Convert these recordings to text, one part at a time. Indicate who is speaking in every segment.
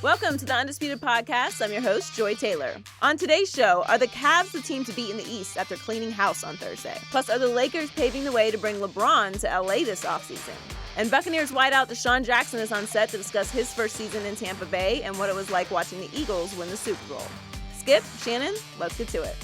Speaker 1: Welcome to the Undisputed Podcast. I'm your host, Joy Taylor. On today's show, are the Cavs the team to beat in the East after cleaning house on Thursday? Plus, are the Lakers paving the way to bring LeBron to LA this offseason? And Buccaneers wideout DeSean Jackson is on set to discuss his first season in Tampa Bay and what it was like watching the Eagles win the Super Bowl. Skip, Shannon, let's get to it.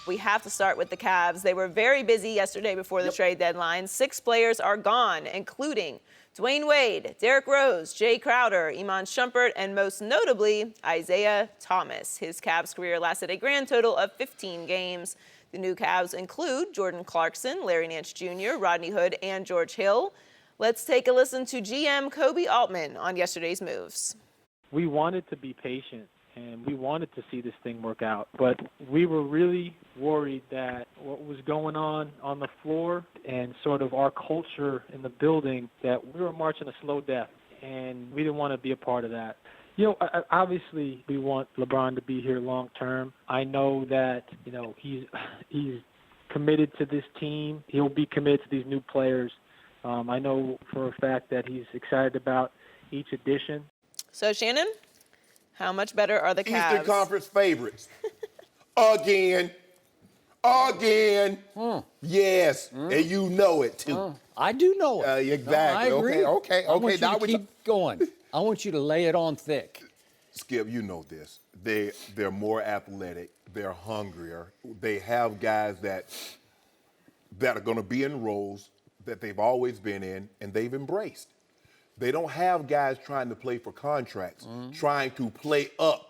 Speaker 1: We have to start with the Cavs. They were very busy yesterday before the trade deadline. 6 players are gone, including Dwayne Wade, Derrick Rose, Jay Crowder, Iman Shumpert, and most notably, Isaiah Thomas. His Cavs career lasted a grand total of 15 games. The new Cavs include Jordan Clarkson, Larry Nance Jr., Rodney Hood, and George Hill. Let's take a listen to GM Kobe Altman on yesterday's moves.
Speaker 2: We wanted to be patient, and we wanted to see this thing work out, but we were really worried that what was going on the floor and sort of our culture in the building, that we were marching a slow death, and we didn't want to be a part of that. You know, obviously we want LeBron to be here long term. I know that, you know, he's committed to this team. He'll be committed to these new players. I know for a fact that he's excited about each addition.
Speaker 1: So, Shannon, how much better are the Cavs?
Speaker 3: Eastern Conference favorites. Again. Yes. And you know it, too.
Speaker 4: I do know it.
Speaker 3: Exactly.
Speaker 4: No, I agree.
Speaker 3: Okay.
Speaker 4: I want you
Speaker 3: Now
Speaker 4: to keep going. I want you to lay it on thick.
Speaker 3: Skip, you know this. They're more athletic. They're hungrier. They have guys that are going to be in roles that they've always been in and they've embraced. They don't have guys trying to play for contracts, trying to play up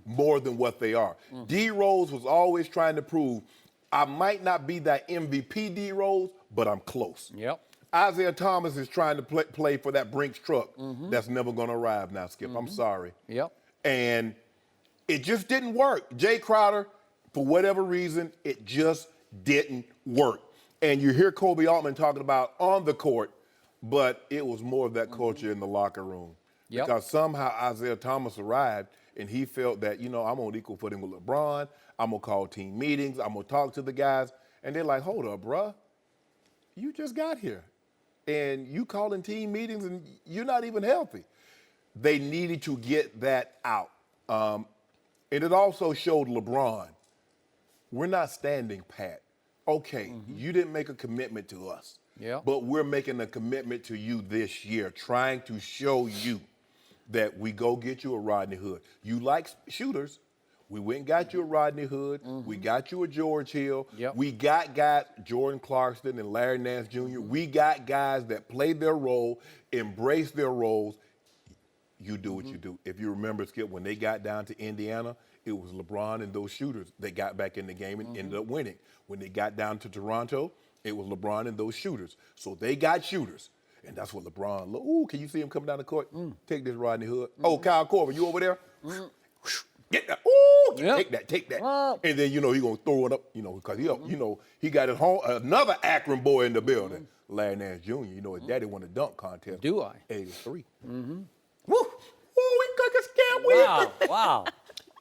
Speaker 3: more than what they are. D. Rose was always trying to prove, I might not be that MVP D. Rose, but I'm close.
Speaker 4: Yep.
Speaker 3: Isaiah Thomas is trying to play for that Brinks truck that's never going to arrive now, Skip. I'm sorry.
Speaker 4: Yep.
Speaker 3: And it just didn't work. Jay Crowder, for whatever reason, it just didn't work. And you hear Kobe Altman talking about on the court, but it was more of that culture in the locker room.
Speaker 4: Yep.
Speaker 3: Because somehow Isaiah Thomas arrived and he felt that, you know, I'm on equal footing with LeBron. I'm going to call team meetings. I'm going to talk to the guys. And they're like, hold up, bruh. You just got here. And you calling team meetings and you're not even healthy. They needed to get that out. And it also showed LeBron, we're not standing pat. Okay, you didn't make a commitment to us.
Speaker 4: Yep.
Speaker 3: But we're making a commitment to you this year, trying to show you that we go get you a Rodney Hood. You like shooters. We went and got you a Rodney Hood. We got you a George Hill.
Speaker 4: Yep.
Speaker 3: We got guys, Jordan Clarkson and Larry Nance Jr. We got guys that played their role, embraced their roles. You do what you do. If you remember, Skip, when they got down to Indiana, it was LeBron and those shooters that got back in the game and ended up winning. When they got down to Toronto, it was LeBron and those shooters. So they got shooters. And that's what LeBron, ooh, can you see him coming down the court? Take this Rodney Hood. Oh, Kyle Korver, you over there? Get that. Ooh, take that. And then, you know, he going to throw it up, you know, because, you know, he got his home, another Akron boy in the building. Larry Nance Jr., you know, his daddy won a dunk contest.
Speaker 4: Do I?
Speaker 3: 83. Woo! Ooh, we cooking scam.
Speaker 4: Wow.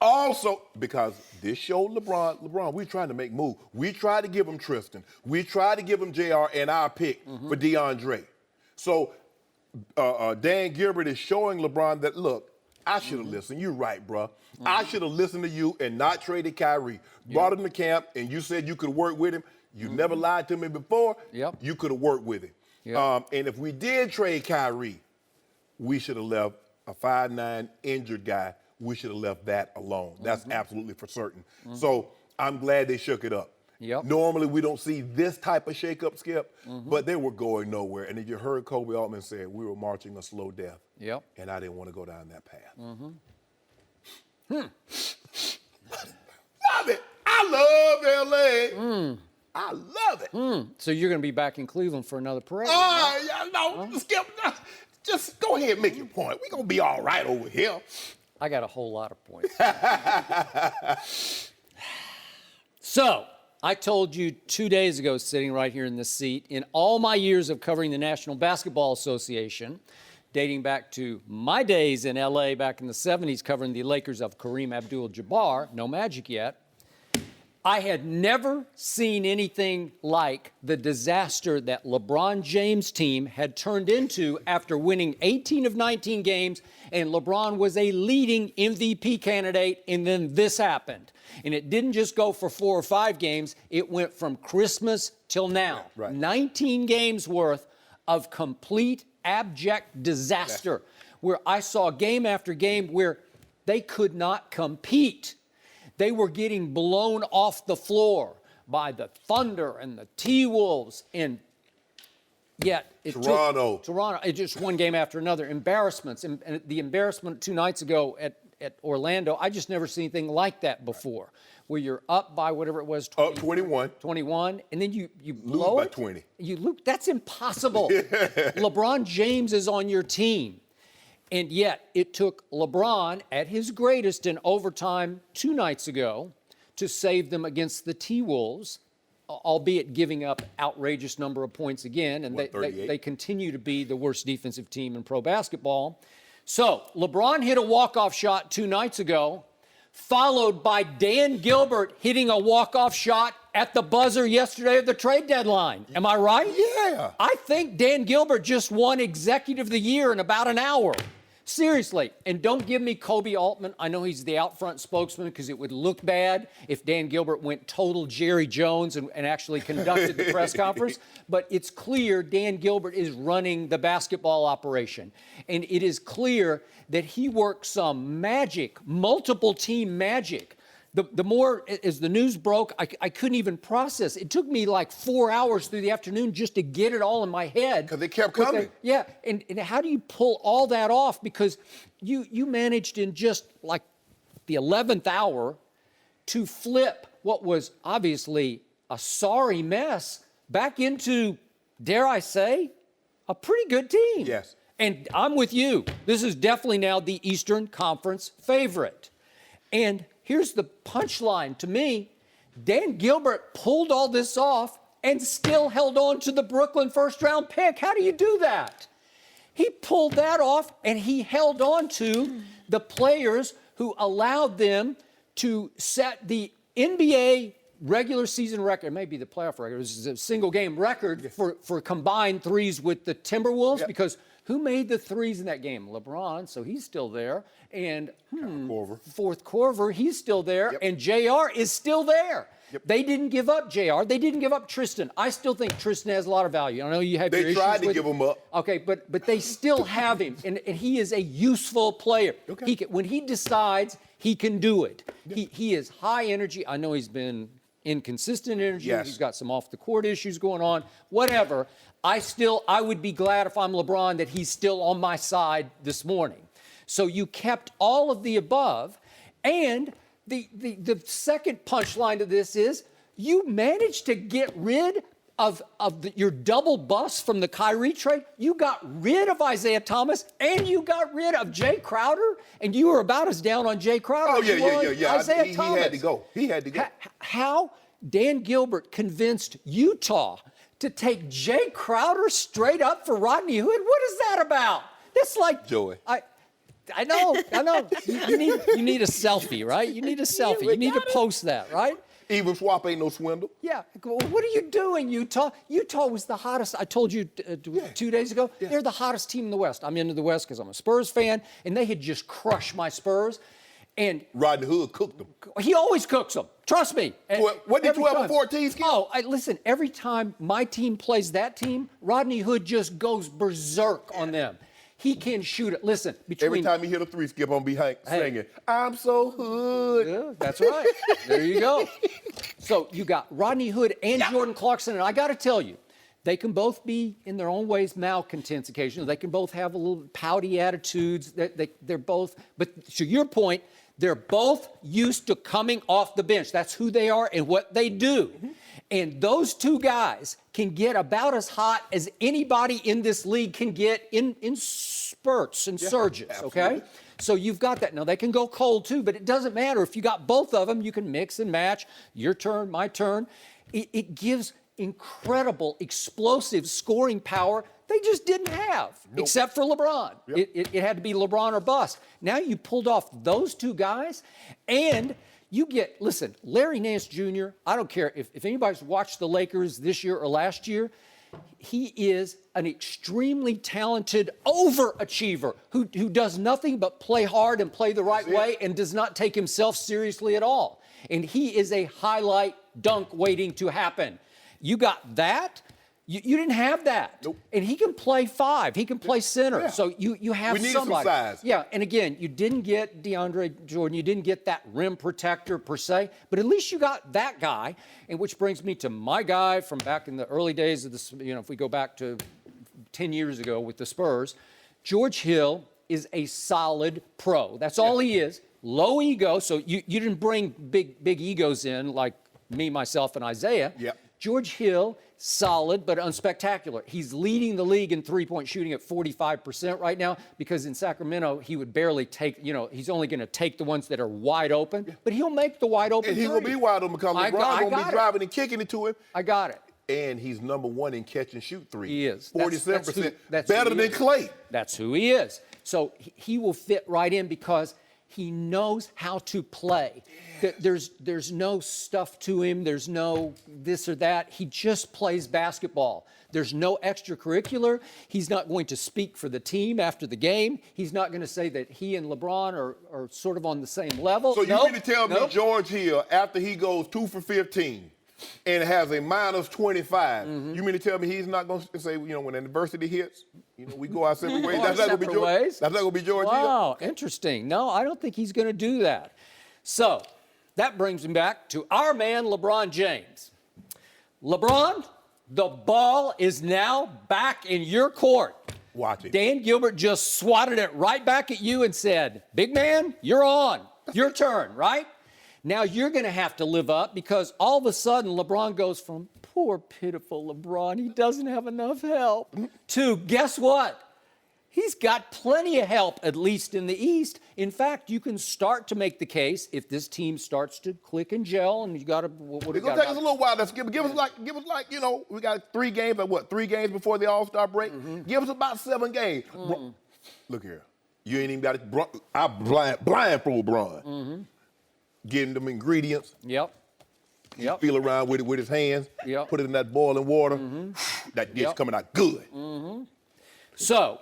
Speaker 3: Also, because this showed LeBron, we trying to make moves. We tried to give him Tristan. We tried to give him JR and our pick for DeAndre. So Dan Gilbert is showing LeBron that, look, I should have listened. You're right, bro. I should have listened to you and not traded Kyrie. Brought him to camp, and you said you could work with him. You never lied to me before. You could have worked with him. And if we did trade Kyrie, we should have left a 5'9" injured guy. We should have left that alone. That's absolutely for certain. So I'm glad they shook it up. Normally we don't see this type of shake-up, Skip, but they were going nowhere. And if you heard Kobe Altman say, we were marching a slow death. And I didn't want to go down that path. Love it. I love L.A. I love it.
Speaker 4: So you're going to be back in Cleveland for another parade?
Speaker 3: No, Skip, just go ahead and make your point. We're going to be all right over here.
Speaker 4: I got a whole lot of points. So, I told you 2 days ago, sitting right here in this seat, in all my years of covering the National Basketball Association, dating back to my days in LA back in the 70s covering the Lakers of Kareem Abdul-Jabbar, no Magic yet, I had never seen anything like the disaster that LeBron James' team had turned into after winning 18 of 19 games, and LeBron was a leading MVP candidate, and then this happened. And it didn't just go for 4 or 5 games. It went from Christmas till now.
Speaker 3: Right.
Speaker 4: 19 games worth of complete, abject disaster, where I saw game after game where they could not compete. They were getting blown off the floor by the Thunder and the T-Wolves, and yet
Speaker 3: Toronto.
Speaker 4: It just one game after another. Embarrassments, and the embarrassment 2 nights ago at Orlando, I just never seen anything like that before, where you're up by whatever it was,
Speaker 3: 21,
Speaker 4: and then you
Speaker 3: lose
Speaker 4: blow
Speaker 3: by
Speaker 4: it.
Speaker 3: 20.
Speaker 4: You lose. That's impossible. LeBron James is on your team. And yet, it took LeBron at his greatest in overtime 2 nights ago to save them against the T-Wolves, albeit giving up outrageous number of points again. And they continue to be the worst defensive team in pro basketball. So, LeBron hit a walk-off shot 2 nights ago, followed by Dan Gilbert hitting a walk-off shot at the buzzer yesterday at the trade deadline. Am I right?
Speaker 3: Yeah.
Speaker 4: I think Dan Gilbert just won Executive of the Year in about an hour. Seriously, and don't give me Kobe Altman. I know he's the out front spokesman because it would look bad if Dan Gilbert went total Jerry Jones and actually conducted the press conference. But it's clear Dan Gilbert is running the basketball operation. And it is clear that he worked some magic, multiple team magic. The more, as the news broke, I couldn't even process. It took me like 4 hours through the afternoon just to get it all in my head.
Speaker 3: Because they kept coming.
Speaker 4: Yeah, and how do you pull all that off? Because you managed in just like the 11th hour to flip what was obviously a sorry mess back into, dare I say, a pretty good team.
Speaker 3: Yes.
Speaker 4: And I'm with you. This is definitely now the Eastern Conference favorite. And here's the punchline to me. Dan Gilbert pulled all this off and still held on to the Brooklyn first-round pick. How do you do that? He pulled that off, and he held on to the players who allowed them to set the NBA regular season record, maybe the playoff record. It was a single-game record for combined threes with the Timberwolves, because who made the threes in that game? LeBron, so he's still there. And Fourth Corver, he's still there. And JR is still there. They didn't give up JR. They didn't give up Tristan. I still think Tristan has a lot of value. I know you have your issues
Speaker 3: They tried to
Speaker 4: with
Speaker 3: give him up.
Speaker 4: Okay, but they still have him, and he is a useful player. Okay. When he decides, he can do it. He is high energy. I know he's been inconsistent energy.
Speaker 3: Yes.
Speaker 4: He's got some off-the-court issues going on. Whatever. I would be glad if I'm LeBron that he's still on my side this morning. So you kept all of the above, and the second punchline to this is you managed to get rid of your double bust from the Kyrie trade. You got rid of Isaiah Thomas, and you got rid of Jay Crowder, and you were about as down on Jay Crowder as you were on Isaiah Thomas.
Speaker 3: He had to go. He had to go.
Speaker 4: How Dan Gilbert convinced Utah to take Jay Crowder straight up for Rodney Hood? What is that about? That's like
Speaker 3: Joey.
Speaker 4: I know. You need a selfie, right? You need a selfie. You need to post that, right?
Speaker 3: Even swap ain't no swindle.
Speaker 4: Yeah. What are you doing, Utah? Utah was the hottest. I told you 2 days ago. Yeah. They're the hottest team in the West. I'm into the West because I'm a Spurs fan, and they had just crushed my Spurs. And
Speaker 3: Rodney Hood cooked them.
Speaker 4: He always cooks them. Trust me.
Speaker 3: What did 12 and 14 skip?
Speaker 4: Oh, listen, every time my team plays that team, Rodney Hood just goes berserk on them. He can shoot it. Listen,
Speaker 3: every time he hit a three, Skip on be singing, I'm so hood.
Speaker 4: Yeah, that's right. There you go. So you got Rodney Hood and Jordan Clarkson, and I got to tell you, they can both be, in their own ways, malcontents occasionally. They can both have a little pouty attitudes. They're both, but to your point, they're both used to coming off the bench. That's who they are and what they do. Mm-hmm. And those two guys can get about as hot as anybody in this league can get in spurts and surges, okay? So you've got that. Now, they can go cold, too, but it doesn't matter. If you got both of them, you can mix and match. Your turn, my turn. It gives incredible, explosive scoring power they just didn't have, except for LeBron. It had to be LeBron or bust. Now you pulled off those two guys, and Listen, Larry Nance Jr., I don't care if anybody's watched the Lakers this year or last year, he is an extremely talented overachiever who does nothing but play hard and play the right way and does not take himself seriously at all. And he is a highlight dunk waiting to happen. You got that? You didn't have that.
Speaker 3: Nope.
Speaker 4: And he can play 5. He can play center.
Speaker 3: Yeah.
Speaker 4: So you have
Speaker 3: We needed
Speaker 4: somebody.
Speaker 3: some size.
Speaker 4: Yeah, and again, you didn't get DeAndre Jordan. You didn't get that rim protector per se, but at least you got that guy. And which brings me to my guy from back in the early days of the, if we go back to 10 years ago with the Spurs, George Hill is a solid pro. That's all he is. Low ego. So you didn't bring big egos in like me, myself, and Isaiah.
Speaker 3: Yep.
Speaker 4: George Hill, solid but unspectacular. He's leading the league in three-point shooting at 45% right now because in Sacramento, he would barely take, he's only going to take the ones that are wide open, but he'll make the wide open.
Speaker 3: And he will be wide open because LeBron going to be driving and kicking it to him.
Speaker 4: I got it.
Speaker 3: And he's number 1 in catch and shoot threes.
Speaker 4: He is.
Speaker 3: 47%.
Speaker 4: That's
Speaker 3: better than Clay.
Speaker 4: That's who he is. So he will fit right in because he knows how to play. There's no stuff to him. There's no this or that. He just plays basketball. There's no extracurricular. He's not going to speak for the team after the game. He's not going to say that he and LeBron are sort of on the same level.
Speaker 3: So you mean to tell me George Hill, after he goes 2 for 15 and has a minus 25, you mean to tell me he's not going to say, when adversity hits, we go our separate ways? That's not going to be George. That's not going to be George Hill.
Speaker 4: Wow, interesting. No, I don't think he's going to do that. So that brings me back to our man, LeBron James. LeBron, the ball is now back in your court.
Speaker 3: Watch it.
Speaker 4: Dan Gilbert just swatted it right back at you and said, big man, you're on. Your turn, right? Now you're going to have to live up because all of a sudden LeBron goes from poor, pitiful LeBron, he doesn't have enough help, to guess what? He's got plenty of help, at least in the East. In fact, you can start to make the case if this team starts to click and gel, and you got to. It's
Speaker 3: going to take us a little while. Give us like we got 3 games. Like what? 3 games before the All-Star break. Give us about 7 games. Look here, you ain't even got it. I blindfold Bron. Getting them ingredients.
Speaker 4: Yep.
Speaker 3: Feel around with it with his hands.
Speaker 4: Yep.
Speaker 3: Put it in that boiling water. That dish coming out good.
Speaker 4: So,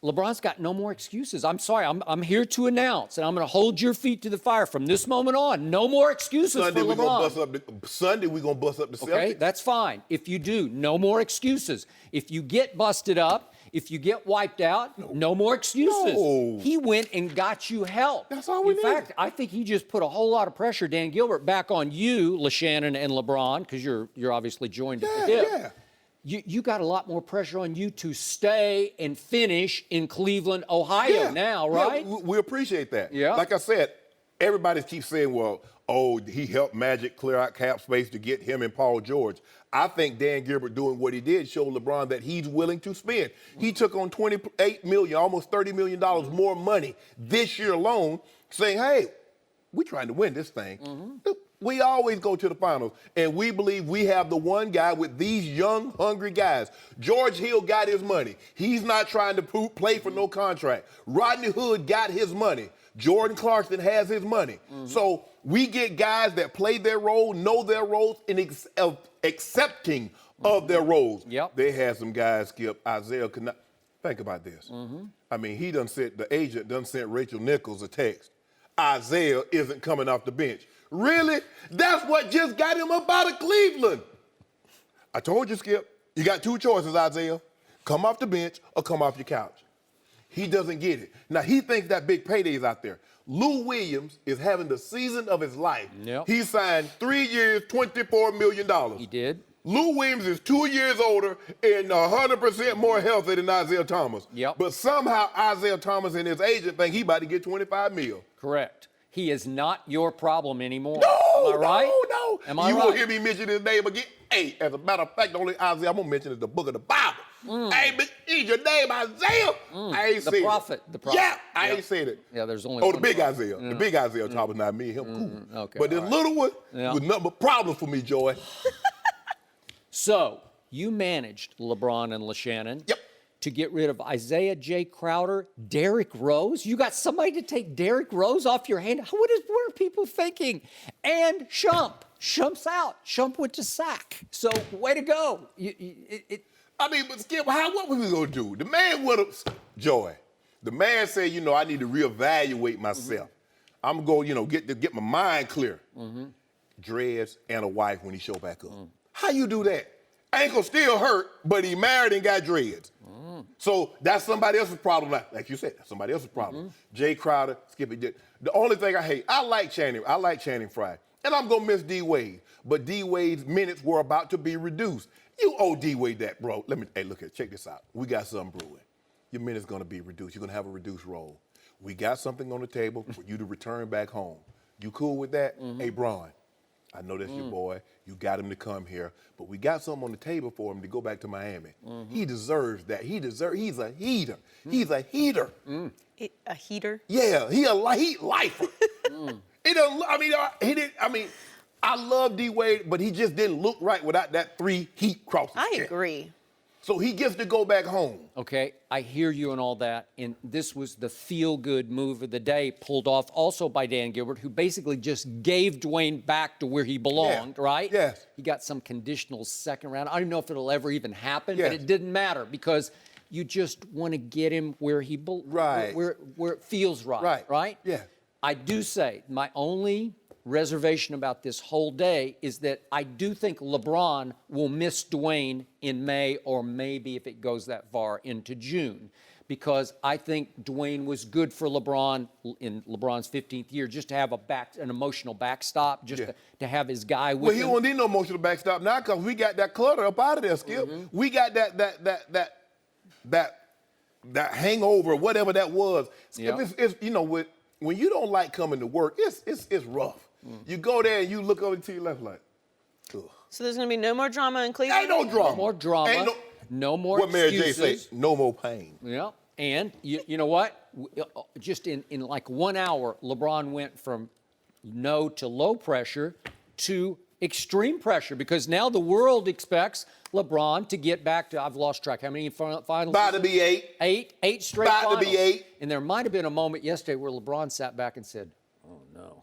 Speaker 4: LeBron's got no more excuses. I'm sorry. I'm here to announce, and I'm going to hold your feet to the fire from this moment on. No more excuses for LeBron.
Speaker 3: Sunday we're going to bust up the Celtics.
Speaker 4: Okay, that's fine. If you do, no more excuses. If you get busted up, if you get wiped out, no more excuses.
Speaker 3: No.
Speaker 4: He went and got you help.
Speaker 3: That's all we need.
Speaker 4: In fact, I think he just put a whole lot of pressure, Dan Gilbert, back on you, Shannon and LeBron, because you're obviously joined at the hip.
Speaker 3: Yeah.
Speaker 4: You got a lot more pressure on you to stay and finish in Cleveland, Ohio now, right?
Speaker 3: Yeah, we appreciate that.
Speaker 4: Yeah.
Speaker 3: Like I said, everybody keeps saying, he helped Magic clear out cap space to get him and Paul George. I think Dan Gilbert doing what he did showed LeBron that he's willing to spend. He took on $28 million, almost $30 million more money this year alone, saying, hey, we're trying to win this thing. We always go to the finals, and we believe we have the one guy with these young, hungry guys. George Hill got his money. He's not trying to play for no contract. Rodney Hood got his money. Jordan Clarkson has his money. So we get guys that play their role, know their roles, and accepting of their roles.
Speaker 4: Yep.
Speaker 3: They had some guys, Skip, Isaiah could not. Think about this. I mean, the agent done sent Rachel Nichols a text. Isaiah isn't coming off the bench. Really? That's what just got him up out of Cleveland. I told you, Skip, you got 2 choices, Isaiah. Come off the bench or come off your couch. He doesn't get it. Now, he thinks that big payday is out there. Lou Williams is having the season of his life.
Speaker 4: Yep.
Speaker 3: He signed 3 years, $24 million.
Speaker 4: He did.
Speaker 3: Lou Williams is 2 years older and 100% more healthy than Isaiah Thomas.
Speaker 4: Yep.
Speaker 3: But somehow Isaiah Thomas and his agent think he about to get $25 million.
Speaker 4: Correct. He is not your problem anymore.
Speaker 3: No,
Speaker 4: Am I right?
Speaker 3: No.
Speaker 4: Am I
Speaker 3: you
Speaker 4: right?
Speaker 3: will hear me mention his name again. Hey, as a matter of fact, the only Isaiah I'm going to mention is the book of the Bible. Hey, but is your name Isaiah? I ain't said it.
Speaker 4: The prophet.
Speaker 3: Yeah, I ain't said it.
Speaker 4: Yeah, there's only
Speaker 3: the
Speaker 4: one
Speaker 3: big
Speaker 4: prophet.
Speaker 3: Isaiah. The big Isaiah Thomas, not me, him, cool.
Speaker 4: Okay,
Speaker 3: but this little one was nothing but problems for me, Joy.
Speaker 4: So, you managed LeBron and LeShannon.
Speaker 3: Yep.
Speaker 4: to get rid of Isaiah J. Crowder, Derrick Rose. You got somebody to take Derrick Rose off your hand. What are people thinking? And Shump. Shump's out. Shump went to sack. So way to go.
Speaker 3: But Skip, what were we gonna do? The man would have, Joy. The man said, I need to reevaluate myself. I'm gonna get my mind clear. Dreads and a wife when he show back up. How you do that? Ankle still hurt, but he married and got dreads. So that's somebody else's problem. Like you said, that's somebody else's problem. Jay Crowder, Skippy did. The only thing I hate, I like Channing Frye. And I'm gonna miss D Wade. But D Wade's minutes were about to be reduced. You owe D Wade that, bro. Hey, look here, check this out. We got something brewing. Your minutes gonna be reduced. You're gonna have a reduced role. We got something on the table for you to return back home. You cool with that? Hey, Bron, I know that's your boy. You got him to come here, but we got something on the table for him to go back to Miami. He deserves that. He's a heater. He's a heater.
Speaker 1: A heater?
Speaker 3: Yeah, he a heat lifer. I love D Wade, but he just didn't look right without that 3 heat crosses.
Speaker 1: I agree.
Speaker 3: So he gets to go back home.
Speaker 4: Okay, I hear you and all that, and this was the feel-good move of the day, pulled off also by Dan Gilbert, who basically just gave Dwayne back to where he belonged, right?
Speaker 3: Yes.
Speaker 4: He got some conditional second round. I don't know if it'll ever even happen,
Speaker 3: Yes.
Speaker 4: but it didn't matter because you just want to get him where he
Speaker 3: Right.
Speaker 4: where it feels right, right?
Speaker 3: Yeah.
Speaker 4: I do say my only reservation about this whole day is that I do think LeBron will miss Dwayne in May or maybe if it goes that far into June because I think Dwayne was good for LeBron in LeBron's 15th year just to have an emotional backstop, just to have his guy with him.
Speaker 3: Well, he won't need no emotional backstop now because we got that clutter up out of there, Skip. We got that hangover, whatever that was. Skip, it's when you don't like coming to work, it's rough. You go there and you look over to your left like, ugh.
Speaker 1: So there's going to be no more drama in Cleveland?
Speaker 3: Ain't no drama.
Speaker 4: No more drama. No more
Speaker 3: what Mary J
Speaker 4: excuses.
Speaker 3: say, no more pain.
Speaker 4: Yeah, and you know what? Just in like 1 hour, LeBron went from no to low pressure to extreme pressure because now the world expects LeBron to get back to, I've lost track, how many finals?
Speaker 3: About to be 8.
Speaker 4: Eight straight
Speaker 3: About
Speaker 4: finals.
Speaker 3: to be 8.
Speaker 4: And there might have been a moment yesterday where LeBron sat back and said, oh no,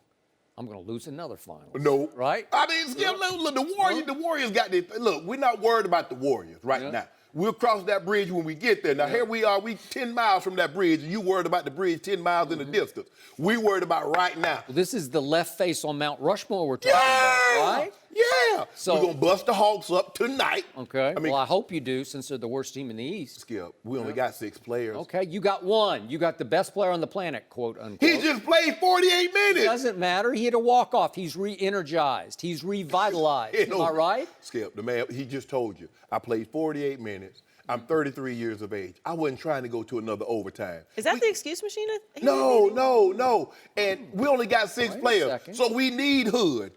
Speaker 4: I'm going to lose another final.
Speaker 3: No.
Speaker 4: Right?
Speaker 3: I mean, Skip, look, the Warriors got this. Look, we're not worried about the Warriors right now. We'll cross that bridge when we get there. Now, here we are. We 10 miles from that bridge, and you worried about the bridge 10 miles in the distance. We worried about right now.
Speaker 4: Well, this is the left face on Mount Rushmore we're talking about, right?
Speaker 3: Yeah.
Speaker 4: So,
Speaker 3: we're going to bust the Hawks up tonight.
Speaker 4: Okay. Well, I hope you do since they're the worst team in the East.
Speaker 3: Skip, we only got 6 players.
Speaker 4: Okay, you got one. You got the best player on the planet, quote, unquote.
Speaker 3: He just played 48 minutes.
Speaker 4: It doesn't matter. He had a walk-off. He's re-energized. He's revitalized. Am I right?
Speaker 3: Skip, the man, he just told you, I played 48 minutes. I'm 33 years of age. I wasn't trying to go to another overtime.
Speaker 1: Is that the excuse machine?
Speaker 3: No. And we only got 6 players. So we need Hood.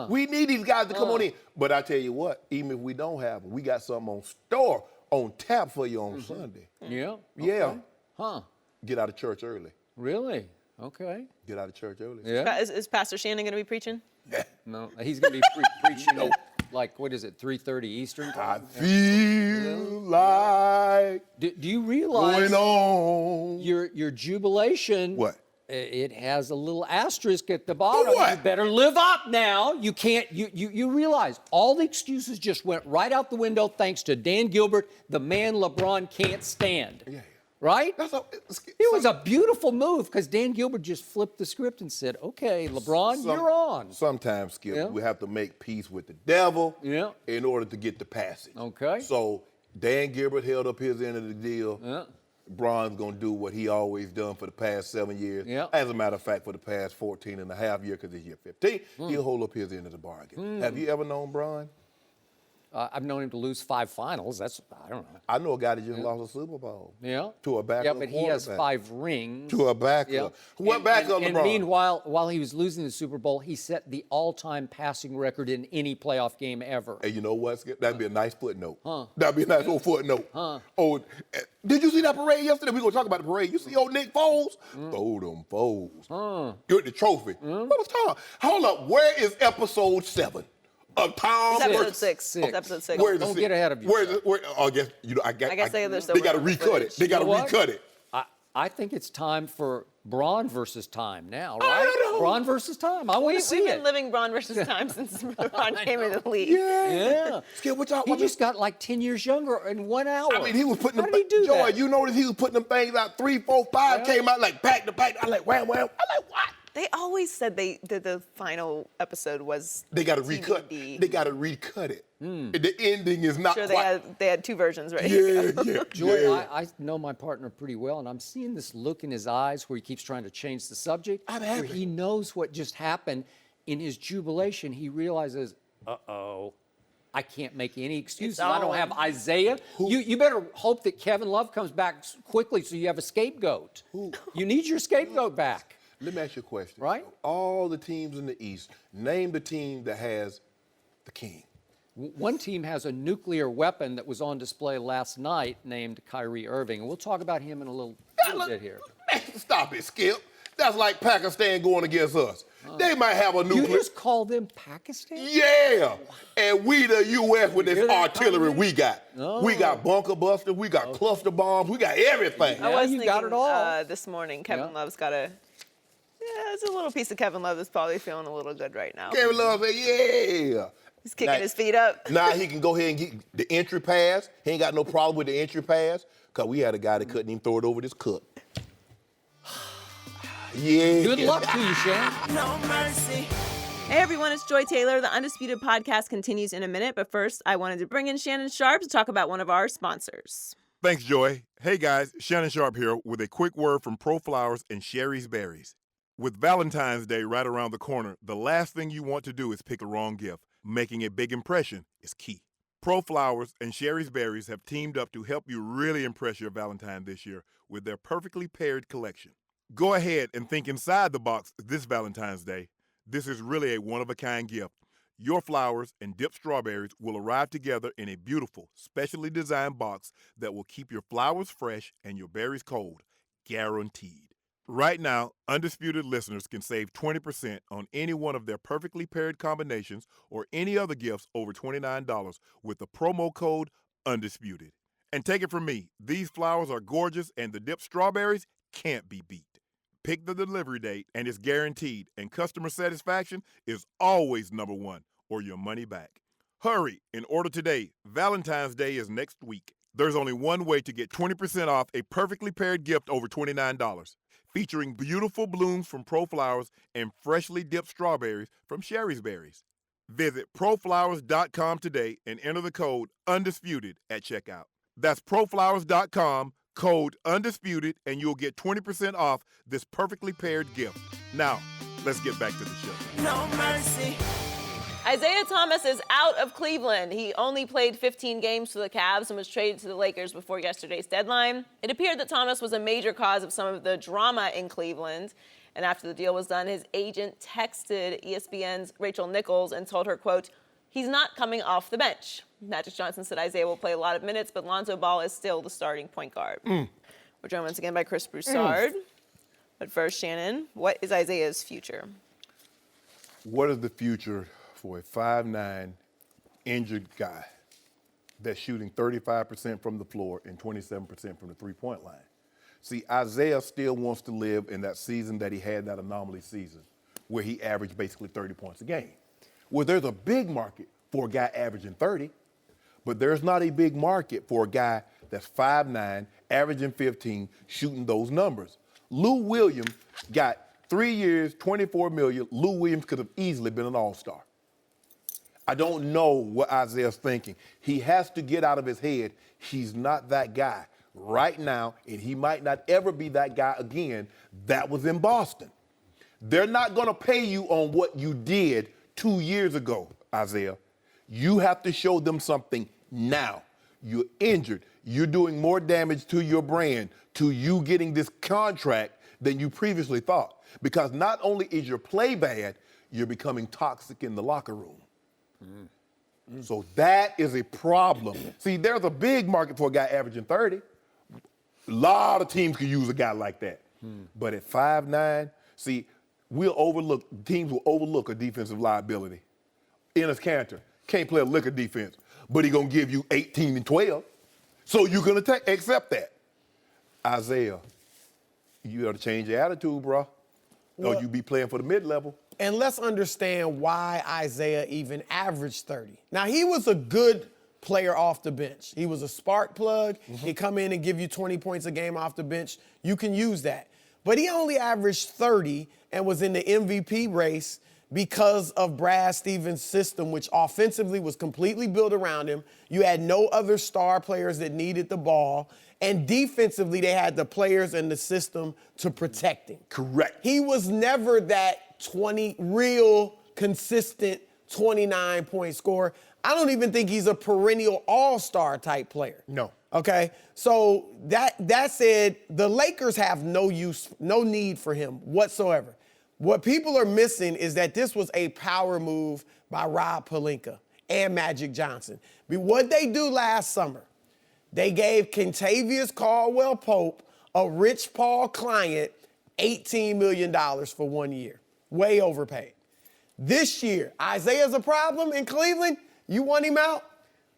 Speaker 3: We need these guys to come on in. But I tell you what, even if we don't have them, we got something on tap for you on Sunday.
Speaker 4: Yeah?
Speaker 3: Yeah.
Speaker 4: Huh.
Speaker 3: Get out of church early.
Speaker 4: Really? Okay.
Speaker 3: Get out of church early.
Speaker 4: Yeah.
Speaker 1: Is Pastor Shannon going to be preaching?
Speaker 4: No, he's going to be preaching at, like, what is it, 3:30 Eastern time?
Speaker 3: I feel like
Speaker 4: Do you realize
Speaker 3: going on.
Speaker 4: your jubilation?
Speaker 3: What?
Speaker 4: It has a little asterisk at the bottom.
Speaker 3: what?
Speaker 4: You better live up now. You can't. You realize all the excuses just went right out the window thanks to Dan Gilbert, the man LeBron can't stand.
Speaker 3: Yeah.
Speaker 4: Right?
Speaker 3: It
Speaker 4: was a beautiful move because Dan Gilbert just flipped the script and said, "Okay, LeBron, you're on."
Speaker 3: Sometimes, Skip, we have to make peace with the devil in order to get the passage.
Speaker 4: Okay.
Speaker 3: So Dan Gilbert held up his end of the deal.
Speaker 4: Yeah.
Speaker 3: Bron's going to do what he always done for the past 7 years.
Speaker 4: Yeah.
Speaker 3: As a matter of fact, for the past 14 and a half years, because it's year 15, he'll hold up his end of the bargain. Have you ever known Bron?
Speaker 4: I've known him to lose 5 finals. I don't know.
Speaker 3: I know a guy that just lost a Super Bowl.
Speaker 4: Yeah.
Speaker 3: To a backup
Speaker 4: Yeah, but he has
Speaker 3: quarterback.
Speaker 4: 5 rings.
Speaker 3: To a backup.
Speaker 4: Yeah.
Speaker 3: What backup,
Speaker 4: and
Speaker 3: LeBron?
Speaker 4: meanwhile, while he was losing the Super Bowl, he set the all-time passing record in any playoff game ever.
Speaker 3: Hey, you know what, Skip? That'd be a nice footnote. That'd be a nice little footnote. Oh, did you see that parade yesterday? We're going to talk about the parade. You see old Nick Foles? Throw them Foles. Get the trophy. What was time? Hold up. Where is episode 7? of Tom.
Speaker 1: It's episode
Speaker 3: versus-
Speaker 1: 6. It's episode 6.
Speaker 3: Where's the
Speaker 4: Don't
Speaker 3: six?
Speaker 4: get ahead of yourself.
Speaker 3: I guess
Speaker 1: they're still
Speaker 3: they got to
Speaker 1: working on the
Speaker 3: recut it.
Speaker 1: footage.
Speaker 3: They got to
Speaker 4: You know what?
Speaker 3: recut it.
Speaker 4: I think it's time for Braun versus time now,
Speaker 3: I
Speaker 4: right?
Speaker 3: don't know.
Speaker 4: Braun versus time. I want to see
Speaker 1: We've
Speaker 4: it.
Speaker 1: been living Braun versus time since Braun came into the league.
Speaker 4: Yeah.
Speaker 3: Skip, what y'all?
Speaker 4: He just got like 10 years younger in 1 hour.
Speaker 3: I mean, he was putting
Speaker 4: How
Speaker 3: them.
Speaker 4: did he do
Speaker 3: Joy,
Speaker 4: that?
Speaker 3: you noticed he was putting them things out 3, 4, 5
Speaker 4: Yeah.
Speaker 3: came out like back to back. I'm like, wham, wham. I'm like, what?
Speaker 1: They always said that the final episode was
Speaker 3: They got to recut.
Speaker 1: TBD.
Speaker 3: They got to recut it. The ending is not
Speaker 1: Sure,
Speaker 3: quite.
Speaker 1: they had 2 versions, right?
Speaker 3: Yeah.
Speaker 4: Joy,
Speaker 3: yeah.
Speaker 4: I know my partner pretty well, and I'm seeing this look in his eyes where he keeps trying to change the subject.
Speaker 3: I'm
Speaker 4: where
Speaker 3: happy.
Speaker 4: he knows what just happened. In his jubilation, he realizes, uh-oh, I can't make any excuses. I don't
Speaker 1: on.
Speaker 4: have Isaiah. You better hope that Kevin Love comes back quickly so you have a scapegoat. You need your scapegoat back.
Speaker 3: Let me ask you a question.
Speaker 4: Right.
Speaker 3: All the teams in the East, name the team that has the king.
Speaker 4: One team has a nuclear weapon that was on display last night named Kyrie Irving, and we'll talk about him in a little bit here.
Speaker 3: Man, stop it, Skip. That's like Pakistan going against us. They might have a
Speaker 4: You
Speaker 3: nuclear.
Speaker 4: just call them Pakistan?
Speaker 3: Yeah, and we the U.S. with
Speaker 4: hear
Speaker 3: this
Speaker 4: that,
Speaker 3: artillery
Speaker 4: Congress?
Speaker 3: we got. We got bunker busters, we got cluster bombs, we got everything.
Speaker 1: I
Speaker 4: Yeah,
Speaker 1: was
Speaker 4: you
Speaker 1: thinking,
Speaker 4: got it all.
Speaker 1: this morning, Kevin
Speaker 4: Yeah.
Speaker 1: Love's got a. Yeah, it's a little piece of Kevin Love that's probably feeling a little good right now.
Speaker 3: Kevin Love said, yeah.
Speaker 1: He's kicking
Speaker 3: Now-
Speaker 1: his feet up.
Speaker 3: Now he can go ahead and get the entry pass. He ain't got no problem with the entry pass because we had a guy that couldn't even throw it over this cook. Yeah.
Speaker 4: Good luck to you, Shannon.
Speaker 5: No mercy.
Speaker 1: Hey everyone, it's Joy Taylor. The Undisputed podcast continues in a minute, but first I wanted to bring in Shannon Sharpe to talk about one of our sponsors.
Speaker 6: Thanks, Joy. Hey guys, Shannon Sharpe here with a quick word from Pro Flowers and Sherry's Berries. With Valentine's Day right around the corner, the last thing you want to do is pick a wrong gift. Making a big impression is key. Pro Flowers and Sherry's Berries have teamed up to help you really impress your Valentine this year with their perfectly paired collection. Go ahead and think inside the box this Valentine's Day. This is really a one-of-a-kind gift. Your flowers and dipped strawberries will arrive together in a beautiful, specially designed box that will keep your flowers fresh and your berries cold, guaranteed. Right now, Undisputed listeners can save 20% on any one of their perfectly paired combinations or any other gifts over $29 with the promo code Undisputed. And take it from me, these flowers are gorgeous and the dipped strawberries can't be beat. Pick the delivery date and it's guaranteed, and customer satisfaction is always number one or your money back. Hurry and order today. Valentine's Day is next week. There's only one way to get 20% off a perfectly paired gift over $29. Featuring beautiful blooms from Pro Flowers and freshly dipped strawberries from Sherry's Berries. Visit proflowers.com today and enter the code UNDISPUTED at checkout. That's proflowers.com, code UNDISPUTED, and you'll get 20% off this perfectly paired gift. Now, let's get back to the show.
Speaker 5: No mercy.
Speaker 1: Isaiah Thomas is out of Cleveland. He only played 15 games for the Cavs and was traded to the Lakers before yesterday's deadline. It appeared that Thomas was a major cause of some of the drama in Cleveland. And after the deal was done, his agent texted ESPN's Rachel Nichols and told her, quote, he's not coming off the bench. Magic Johnson said Isaiah will play a lot of minutes, but Lonzo Ball is still the starting point guard. We're joined once again by Chris Broussard. But first, Shannon, what is Isaiah's future?
Speaker 3: What is the future for a 5'9" injured guy that's shooting 35% from the floor and 27% from the three-point line? See, Isaiah still wants to live in that season that he had, that anomaly season, where he averaged basically 30 points a game. Well, there's a big market for a guy averaging 30, but there's not a big market for a guy that's 5'9", averaging 15, shooting those numbers. Lou Williams got 3 years, $24 million. Lou Williams could have easily been an all-star. I don't know what Isaiah's thinking. He has to get out of his head. He's not that guy right now, and he might not ever be that guy again. That was in Boston. They're not going to pay you on what you did 2 years ago, Isaiah. You have to show them something now. You're injured. You're doing more damage to your brand, to you getting this contract than you previously thought. Because not only is your play bad, you're becoming toxic in the locker room. So that is a problem. See, there's a big market for a guy averaging 30. A lot of teams could use a guy like that. But at 5'9", see, teams will overlook a defensive liability. Enes Kanter can't play a lick of defense, but he's going to give you 18 and 12. So you're going to accept that. Isaiah, you got to change your attitude, bro. Or you be playing for the mid-level.
Speaker 5: And let's understand why Isaiah even averaged 30. Now, he was a good player off the bench. He was a spark plug. He'd come in and give you 20 points a game off the bench. You can use that. But he only averaged 30 and was in the MVP race because of Brad Stevens' system, which offensively was completely built around him. You had no other star players that needed the ball. And defensively, they had the players and the system to protect him.
Speaker 3: Correct.
Speaker 5: He was never that real consistent 29-point scorer. I don't even think he's a perennial all-star type player.
Speaker 3: No.
Speaker 5: Okay? So that said, the Lakers have no need for him whatsoever. What people are missing is that this was a power move by Rob Pelinka and Magic Johnson. What they do last summer, they gave Kentavious Caldwell-Pope, a Rich Paul client, $18 million for 1 year. Way overpaid. This year, Isaiah's a problem in Cleveland. You want him out?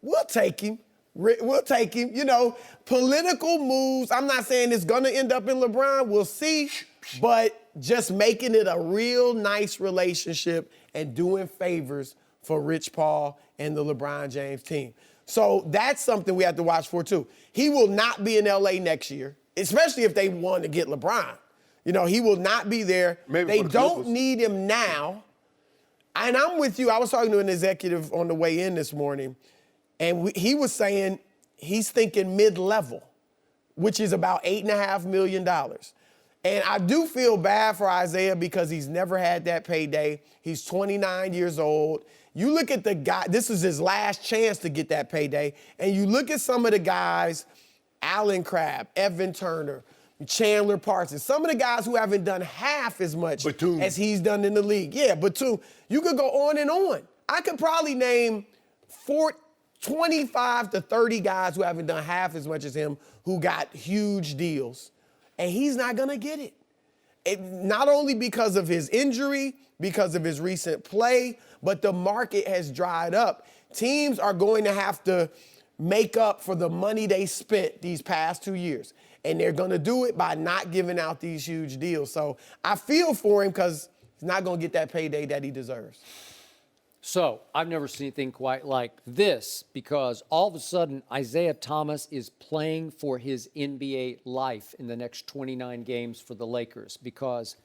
Speaker 5: We'll take him. We'll take him. You know, political moves. I'm not saying it's going to end up in LeBron. We'll see. But just making it a real nice relationship and doing favors for Rich Paul and the LeBron James team. So that's something we have to watch for, too. He will not be in L.A. next year, especially if they want to get LeBron. You know, he will not be there.
Speaker 3: Maybe
Speaker 5: they don't need him now. And I'm with you. I was talking to an executive on the way in this morning, and he was saying he's thinking mid-level, which is about $8.5 million. And I do feel bad for Isaiah because he's never had that payday. He's 29 years old. You look at the guy, this is his last chance to get that payday, and you look at some of the guys, Allen Crabbe, Evan Turner, Chandler Parsons, some of the guys who haven't done half as much as he's done in the league. Yeah, Batum. You could go on and on. I could probably name 25 to 30 guys who haven't done half as much as him who got huge deals, and he's not going to get it. Not only because of his injury, because of his recent play, but the market has dried up. Teams are going to have to make up for the money they spent these past 2 years. And they're going to do it by not giving out these huge deals. So I feel for him because he's not going to get that payday that he deserves.
Speaker 4: So I've never seen anything quite like this because all of a sudden Isaiah Thomas is playing for his NBA life in the next 29 games for the Lakers because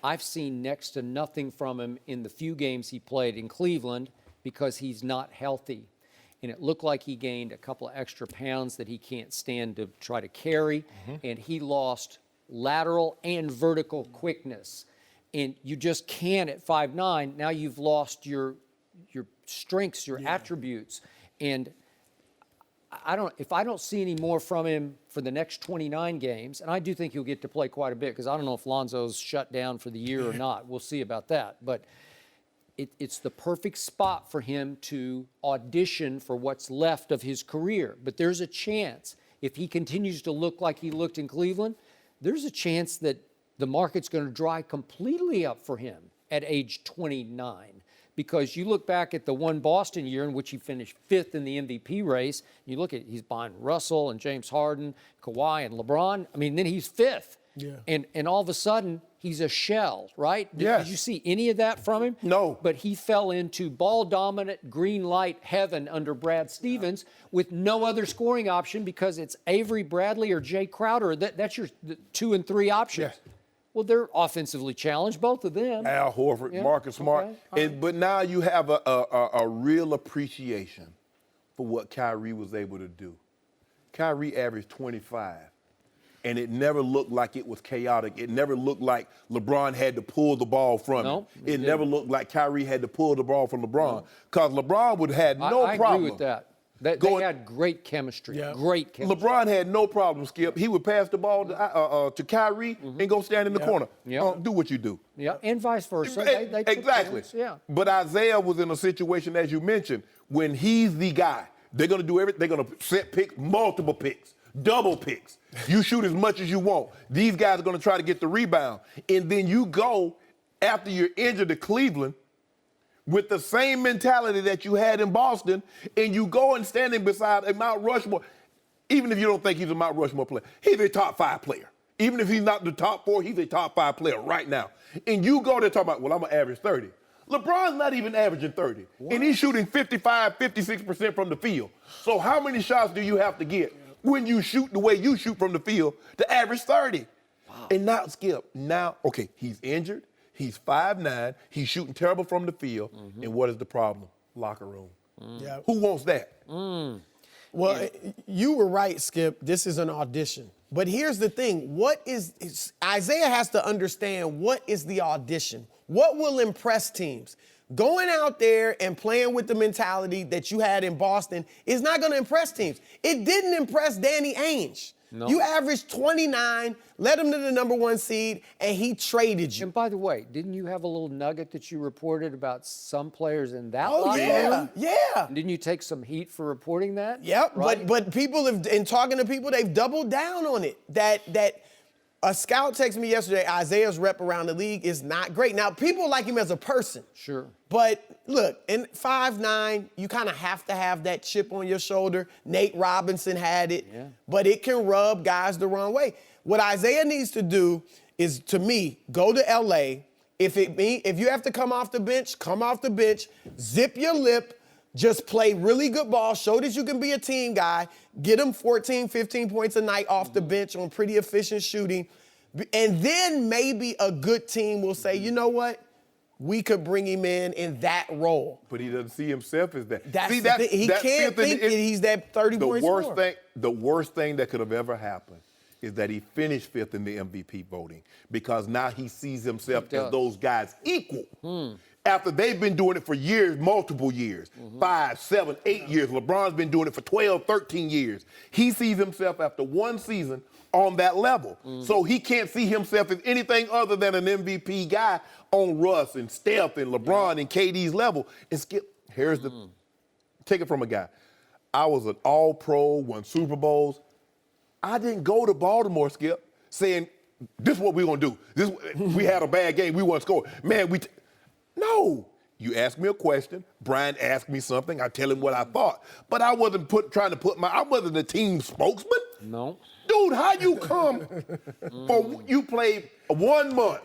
Speaker 4: I've seen next to nothing from him in the few games he played in Cleveland because he's not healthy. And it looked like he gained a couple of extra pounds that he can't stand to try to carry. And he lost lateral and vertical quickness. And you just can't at 5'9". Now you've lost your strengths, your attributes. And if I don't see any more from him for the next 29 games, and I do think he'll get to play quite a bit because I don't know if Lonzo's shut down for the year or not. We'll see about that. But it's the perfect spot for him to audition for what's left of his career. But there's a chance, if he continues to look like he looked in Cleveland, there's a chance that the market's going to dry completely up for him at age 29. Because you look back at the one Boston year in which he finished 5th in the MVP race, you look at he's behind Russell and James Harden, Kawhi and LeBron. I mean, then he's 5th. Yeah. And all of a sudden, he's a shell, right? Did you see any of that from him?
Speaker 3: No.
Speaker 4: But he fell into ball-dominant green light heaven under Brad Stevens with no other scoring option because it's Avery Bradley or Jay Crowder. That's your 2 and 3 options.
Speaker 3: Yes.
Speaker 4: Well, they're offensively challenged, both of them.
Speaker 3: Al Horford, Marcus Smart.
Speaker 4: Okay.
Speaker 3: But now you have a real appreciation for what Kyrie was able to do. Kyrie averaged 25. And it never looked like it was chaotic. It never looked like LeBron had to pull the ball from him. It never looked like Kyrie had to pull the ball from LeBron. Because LeBron would have had no problem.
Speaker 4: I agree with that. They had great chemistry. Yeah. Great chemistry.
Speaker 3: LeBron had no problem, Skip. He would pass the ball to Kyrie and go stand in the corner. Do what you do.
Speaker 4: Yeah, and vice versa. They
Speaker 3: exactly.
Speaker 4: Yeah.
Speaker 3: But Isaiah was in a situation, as you mentioned, when he's the guy. They're going to do everything. They're going to set picks, multiple picks. Double picks. You shoot as much as you want. These guys are going to try to get the rebound. And then you go, after you're injured to Cleveland, with the same mentality that you had in Boston, and you go and standing beside a Mount Rushmore, even if you don't think he's a Mount Rushmore player, he's a top 5 player. Even if he's not the top 4, he's a top 5 player right now. And you go there talking about, well, I'm going to average 30. LeBron's not even averaging 30. What? And he's shooting 55, 56% from the field. So how many shots do you have to get when you shoot the way you shoot from the field to average 30? Wow. And now, Skip, okay, he's injured. He's 5'9", he's shooting terrible from the field, and what is the problem? Locker room. Yeah. Who wants that?
Speaker 5: Well, you were right, Skip. This is an audition. But here's the thing. Isaiah has to understand what is the audition. What will impress teams? Going out there and playing with the mentality that you had in Boston is not going to impress teams. It didn't impress Danny Ainge. No. You averaged 29, led him to the number 1 seed, and he traded you.
Speaker 4: And by the way, didn't you have a little nugget that you reported about some players in that locker room?
Speaker 5: Yeah.
Speaker 4: Didn't you take some heat for reporting that?
Speaker 5: Yep,
Speaker 4: right?
Speaker 5: but people have, in talking to people, they've doubled down on it. That a scout texted me yesterday, Isaiah's rep around the league is not great. Now, people like him as a person.
Speaker 4: Sure.
Speaker 5: But look, in 5'9", you kind of have to have that chip on your shoulder. Nate Robinson had it, but it can rub guys the wrong way. What Isaiah needs to do is, to me, go to L.A. If you have to come off the bench, zip your lip, just play really good ball, show that you can be a team guy, get him 14, 15 points a night off the bench on pretty efficient shooting, and then maybe a good team will say, you know what? We could bring him in that role.
Speaker 3: But he doesn't see himself as that.
Speaker 5: He can't think that he's that 30-point scorer.
Speaker 3: The worst thing that could have ever happened is that he finished 5th in the MVP voting, because now he sees himself as those guys equal. After they've been doing it for years, multiple years, 5, 7, 8 years. LeBron's been doing it for 12, 13 years. He sees himself after 1 season on that level. So he can't see himself as anything other than an MVP guy on Russ and Steph and LeBron and KD's level. And Skip, here's take it from a guy. I was an all-pro, won Super Bowls. I didn't go to Baltimore, Skip, saying, this is what we're going to do. We had a bad game. We want to score. Man, no. You ask me a question. Brian asked me something. I tell him what I thought. But I wasn't I wasn't a team spokesman.
Speaker 4: No.
Speaker 3: Dude, how you come you played 1 month.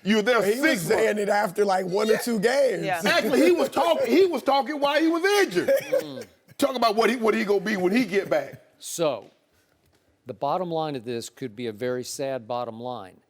Speaker 3: You're there 6 months.
Speaker 5: He was saying it after like 1 or 2 games.
Speaker 1: Yeah.
Speaker 3: Exactly. He was talking while he was injured. Talk about what he gonna be when he get back.
Speaker 4: So, the bottom line of this could be a very sad bottom line.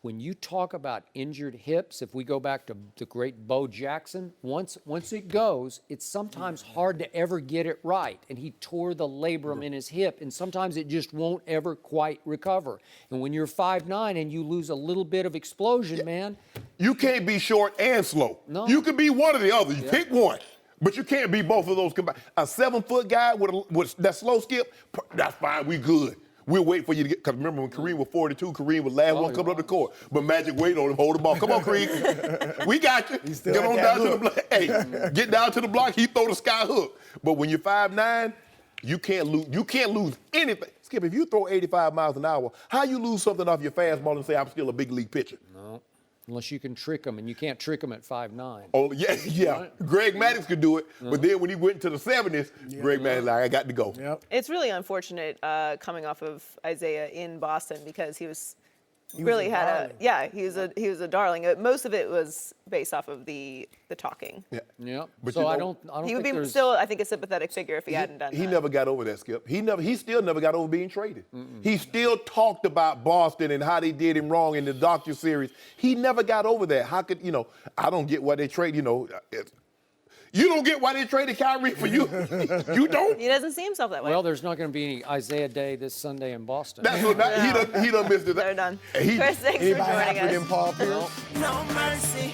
Speaker 4: When you talk about injured hips, if we go back to the great Bo Jackson, once it goes, it's sometimes hard to ever get it right. And he tore the labrum in his hip, and sometimes it just won't ever quite recover. And when you're 5'9" and you lose a little bit of explosion, man.
Speaker 3: You can't be short and slow.
Speaker 4: No.
Speaker 3: You can be one or the other. You pick one. But you can't be both of those combined. A 7-foot guy with that slow skip, that's fine, we good. We'll wait for you to get, because remember when Kareem was 42, Kareem was last one coming up the court. But Magic waited on him, hold the ball. Come on, Kareem. We got you. Get on down to the block. Hey, get down to the block, he throw the sky hook. But when you're 5'9", you can't lose anything. Skip, if you throw 85 miles an hour, how you lose something off your fastball and say, I'm still a big league pitcher?
Speaker 4: No. Unless you can trick them, and you can't trick them at 5'9".
Speaker 3: Oh, yeah. Right. Greg Maddux could do it, but then when he went into the 70s, Greg Maddux like, I got to go.
Speaker 5: Yep.
Speaker 1: It's really unfortunate coming off of Isaiah in Boston, because he was he was a darling. Most of it was based off of the talking.
Speaker 4: Yeah.
Speaker 3: But
Speaker 4: so I don't
Speaker 1: he would
Speaker 4: think
Speaker 1: be still, I think, a sympathetic figure if he hadn't done that.
Speaker 3: He never got over that, Skip. He still never got over being traded. He still talked about Boston and how they did him wrong in the docu-series. He never got over that. How could, I don't get why they trade, you don't get why they traded Kyrie for you. You don't?
Speaker 1: He doesn't see himself that way.
Speaker 4: Well, there's not going to be any Isaiah Day this Sunday in Boston.
Speaker 3: That's what he done missed it.
Speaker 1: They're done.
Speaker 3: He,
Speaker 1: Chris, thanks for joining us.
Speaker 5: Paul Pierce?
Speaker 1: No mercy.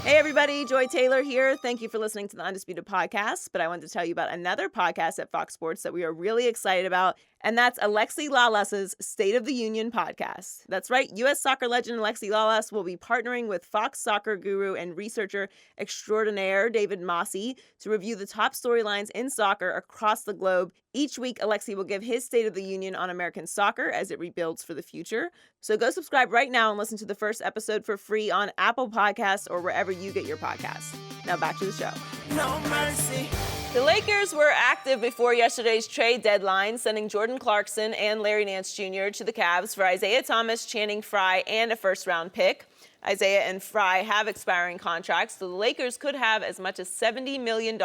Speaker 1: Hey, everybody. Joy Taylor here. Thank you for listening to the Undisputed podcast. But I wanted to tell you about another podcast at Fox Sports that we are really excited about, and that's Alexi Lalas's State of the Union podcast. That's right. U.S. soccer legend Alexi Lalas will be partnering with Fox soccer guru and researcher extraordinaire David Mosse to review the top storylines in soccer across the globe. Each week, Alexi will give his State of the Union on American soccer as it rebuilds for the future. So go subscribe right now and listen to the first episode for free on Apple Podcasts or wherever you get your podcasts. Now back to the show.
Speaker 7: No mercy.
Speaker 1: The Lakers were active before yesterday's trade deadline, sending Jordan Clarkson and Larry Nance Jr. to the Cavs for Isaiah Thomas, Channing Frye, and a first-round pick. Isaiah and Frye have expiring contracts, so the Lakers could have as much as $70 million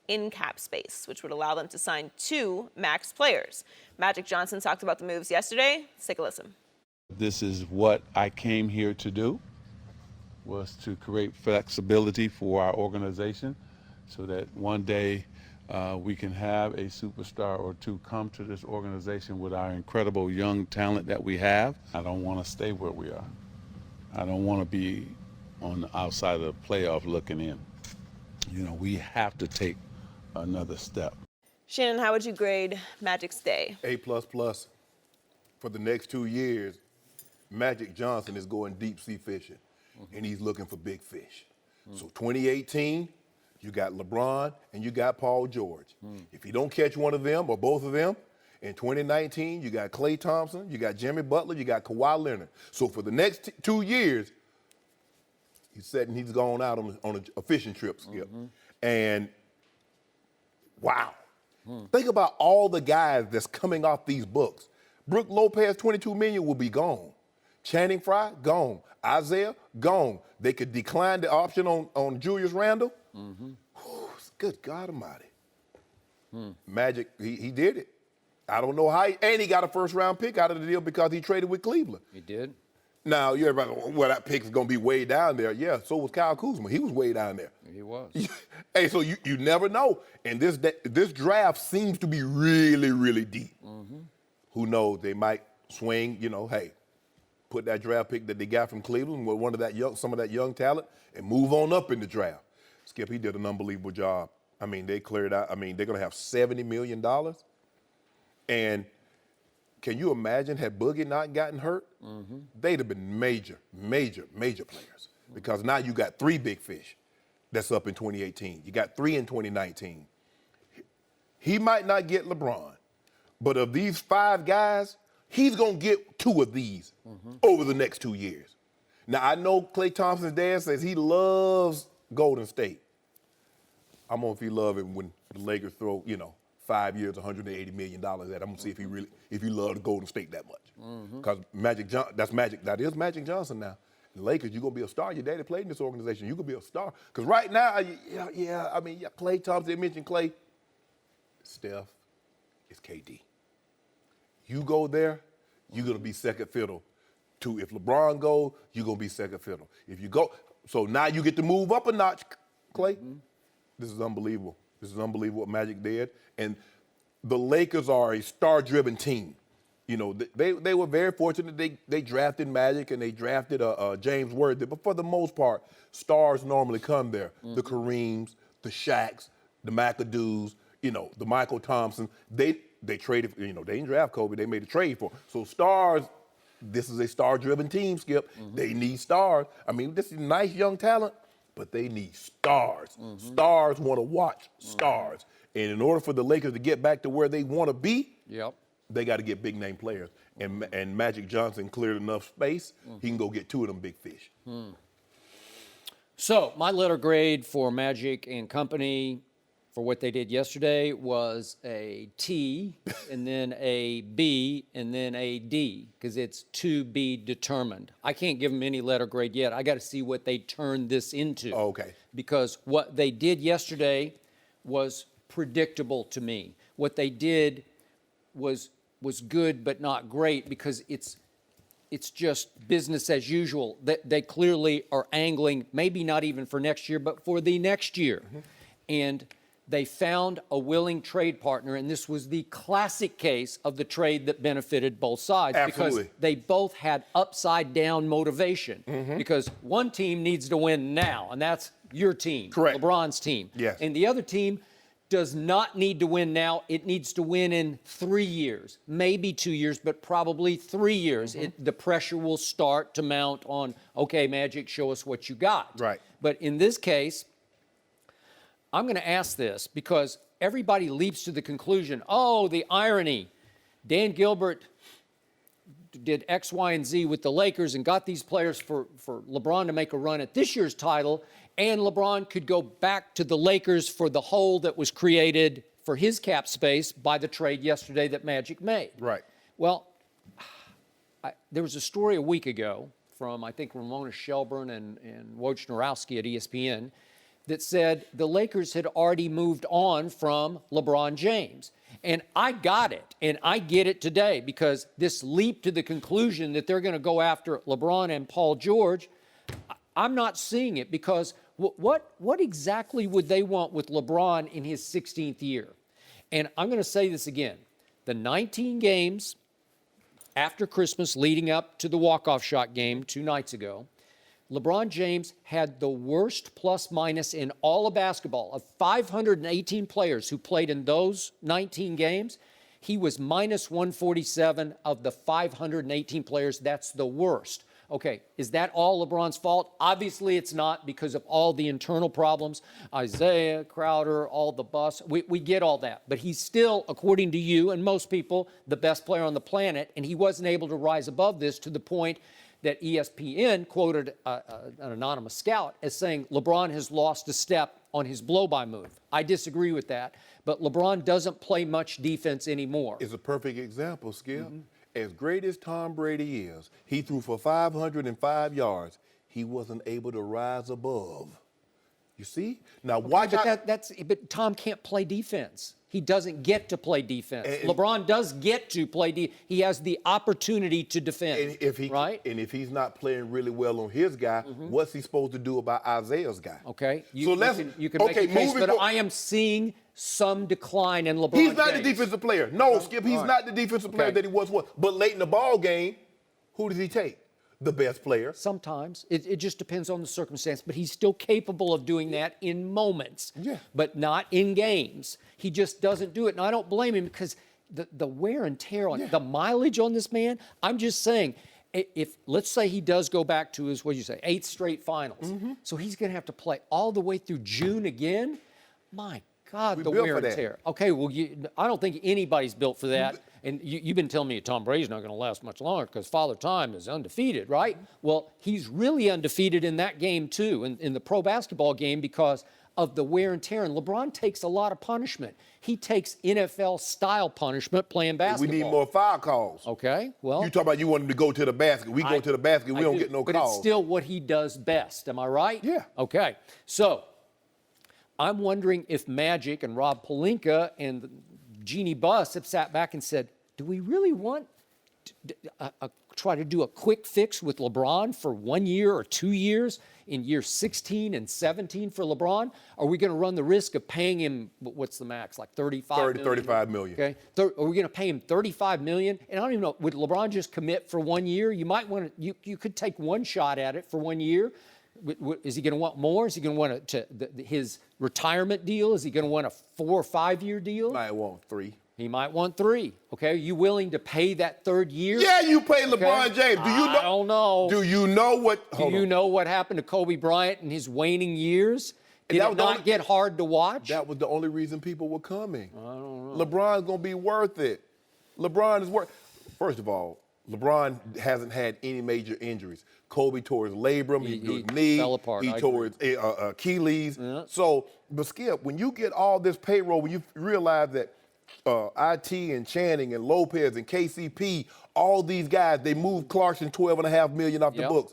Speaker 1: in cap space, which would allow them to sign 2 max players. Magic Johnson talked about the moves yesterday. Let's take a listen.
Speaker 8: This is what I came here to do, was to create flexibility for our organization so that one day we can have a superstar or two come to this organization with our incredible young talent that we have. I don't want to stay where we are. I don't want to be on the outside of the playoff looking in. You know, we have to take another step.
Speaker 1: Shannon, how would you grade Magic's day?
Speaker 3: A++. For the next 2 years, Magic Johnson is going deep sea fishing, and he's looking for big fish. So 2018, you got LeBron and you got Paul George. If you don't catch one of them or both of them, in 2019, you got Klay Thompson, you got Jimmy Butler, you got Kawhi Leonard. So for the next 2 years, he's gone out on a fishing trip, Skip. And wow. Think about all the guys that's coming off these books. Brook Lopez, $22 million will be gone. Channing Frye, gone. Isaiah, gone. They could decline the option on Julius Randle. Good God Almighty. Magic, he did it. I don't know how, and he got a first-round pick out of the deal because he traded with Cleveland.
Speaker 4: He did.
Speaker 3: Now, you're about, well, that pick is going to be way down there. Yeah, so was Kyle Kuzma. He was way down there.
Speaker 4: He was.
Speaker 3: Hey, so you never know. And this draft seems to be really, really deep. Who knows? They might swing, hey, put that draft pick that they got from Cleveland with some of that young talent and move on up in the draft. Skip, he did an unbelievable job. I mean, they cleared out. I mean, they're going to have $70 million. And can you imagine had Boogie not gotten hurt? They'd have been major, major, major players. Because now you got 3 big fish that's up in 2018. You got 3 in 2019. He might not get LeBron, but of these 5 guys, he's going to get 2 of these over the next 2 years. Now, I know Klay Thompson's dad says he loves Golden State. I don't know if he loves it when the Lakers throw, 5 years, $180 million at him. I'm going to see if he loves Golden State that much. Because that is Magic Johnson now. The Lakers, you're going to be a star. Your daddy played in this organization. You could be a star. Because right now, Klay Thompson, they mentioned Klay. Steph, it's KD. You go there, you're going to be second fiddle. If LeBron goes, you're going to be second fiddle. If you go, so now you get to move up a notch, Klay. This is unbelievable. This is unbelievable what Magic did. And the Lakers are a star-driven team. They were very fortunate they drafted Magic and they drafted James Worthy. But for the most part, stars normally come there. The Kareems, the Shaqs, the McAdoos, the Michael Thompson. They traded, they didn't draft Kobe. They made a trade for him. So stars, this is a star-driven team, Skip. They need stars. I mean, this is nice young talent, but they need stars. Stars want to watch stars. And in order for the Lakers to get back to where they want to be, they got to get big-name players. And Magic Johnson cleared enough space, he can go get 2 of them big fish.
Speaker 4: So my letter grade for Magic and company for what they did yesterday was a T, and then a B, and then a D, because it's to be determined. I can't give them any letter grade yet. I got to see what they turned this into.
Speaker 3: Oh, okay.
Speaker 4: Because what they did yesterday was predictable to me. What they did was good but not great, because it's just business as usual. They clearly are angling, maybe not even for next year, but for the next year. And they found a willing trade partner, and this was the classic case of the trade that benefited both sides.
Speaker 3: Absolutely.
Speaker 4: Because they both had upside-down motivation. Because one team needs to win now, and that's your team,
Speaker 3: Correct.
Speaker 4: LeBron's team.
Speaker 3: Yes.
Speaker 4: And the other team does not need to win now. It needs to win in 3 years, maybe 2 years, but probably 3 years. The pressure will start to mount on, okay, Magic, show us what you got.
Speaker 3: Right.
Speaker 4: But in this case, I'm going to ask this because everybody leaps to the conclusion, oh, the irony. Dan Gilbert did X, Y, and Z with the Lakers and got these players for LeBron to make a run at this year's title, and LeBron could go back to the Lakers for the hole that was created for his cap space by the trade yesterday that Magic made.
Speaker 3: Right.
Speaker 4: Well, there was a story a week ago from, I think, Ramona Shelburne and Wojnarowski at ESPN that said the Lakers had already moved on from LeBron James. And I got it, and I get it today, because this leap to the conclusion that they're going to go after LeBron and Paul George, I'm not seeing it, because what exactly would they want with LeBron in his 16th year? And I'm going to say this again. The 19 games after Christmas leading up to the walk-off shot game 2 nights ago, LeBron James had the worst plus-minus in all of basketball. Of 518 players who played in those 19 games, he was minus 147 of the 518 players. That's the worst. Okay, is that all LeBron's fault? Obviously it's not, because of all the internal problems. Isaiah, Crowder, all the bust. We get all that. But he's still, according to you and most people, the best player on the planet, and he wasn't able to rise above this to the point that ESPN quoted an anonymous scout as saying LeBron has lost a step on his blow-by move. I disagree with that, but LeBron doesn't play much defense anymore.
Speaker 3: It's a perfect example, Skip. As great as Tom Brady is, he threw for 505 yards. He wasn't able to rise above. You see? Now watch out.
Speaker 4: But Tom can't play defense. He doesn't get to play defense. LeBron does get to play defense. He has the opportunity to defend.
Speaker 3: And if he's not playing really well on his guy, what's he supposed to do about Isaiah's guy?
Speaker 4: Okay. You can make a case, but I am seeing some decline in LeBron
Speaker 3: He's not
Speaker 4: James.
Speaker 3: the defensive player. No, Skip, he's not the defensive player that he was. But late in the ball game, who does he take? The best player.
Speaker 4: Sometimes. It just depends on the circumstance, but he's still capable of doing that in moments, but not in games. He just doesn't do it, and I don't blame him, because the wear and tear on the mileage on this man, I'm just saying, if let's say he does go back to his, 8th straight finals, so he's going to have to play all the way through June again. My God, the wear and tear. Okay, well, I don't think anybody's built for that. And you've been telling me Tom Brady's not going to last much longer because Father Time is undefeated, right? Well, he's really undefeated in that game, too, in the pro basketball game, because of the wear and tear. And LeBron takes a lot of punishment. He takes NFL-style punishment playing basketball.
Speaker 3: We need more foul calls.
Speaker 4: Okay, well.
Speaker 3: You talk about you want him to go to the basket. We go to the basket. We don't get no calls.
Speaker 4: But it's still what he does best. Am I right?
Speaker 3: Yeah.
Speaker 4: Okay, so I'm wondering if Magic and Rob Pelinka and Jeannie Buss have sat back and said, do we really want to try to do a quick fix with LeBron for 1 year or 2 years in year 16 and 17 for LeBron? Are we going to run the risk of paying him, what's the max, like $35 million? Okay. Are we going to pay him $35 million? And I don't even know, would LeBron just commit for 1 year? You might want to, you could take one shot at it for 1 year. Is he going to want more? Is he going to want his retirement deal? Is he going to want a 4 or 5 year deal?
Speaker 3: He might want 3.
Speaker 4: He might want 3. Okay, are you willing to pay that 3rd year?
Speaker 3: Yeah, you pay LeBron James. Do you know?
Speaker 4: I don't know.
Speaker 3: Do you know what?
Speaker 4: Do you know what happened to Kobe Bryant in his waning years? Did it not get hard to watch?
Speaker 3: That was the only reason people were coming. I don't know. LeBron's gonna be worth it. LeBron is worth. First of all, LeBron hasn't had any major injuries. Kobe tore his labrum, he knee,
Speaker 4: fell apart.
Speaker 3: He tore his Achilles. Yeah. So, but Skip, when you get all this payroll, when you realize that IT and Channing and Lopez and KCP, all these guys, they moved Clarkson $12.5 million off the books.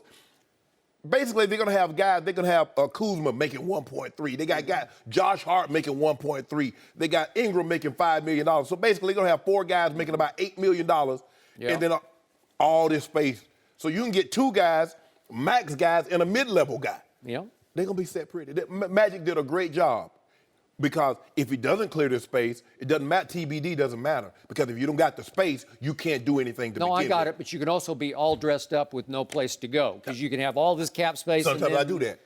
Speaker 3: Basically, they're going to have guys, they're going to have Kuzma making 1.3. They got guys, Josh Hart making 1.3. They got Ingram making $5 million. So basically, they're going to have 4 guys making about $8 million. And then all this space. So you can get 2 guys, max guys, and a mid-level guy. Yeah. They're going to be set pretty. Magic did a great job. Because if he doesn't clear the space, it doesn't matter. TBD doesn't matter. Because if you don't got the space, you can't do anything to begin with.
Speaker 4: No, I got it. But you can also be all dressed up with no place to go. Because you can have all this cap space.
Speaker 3: Sometimes I do that.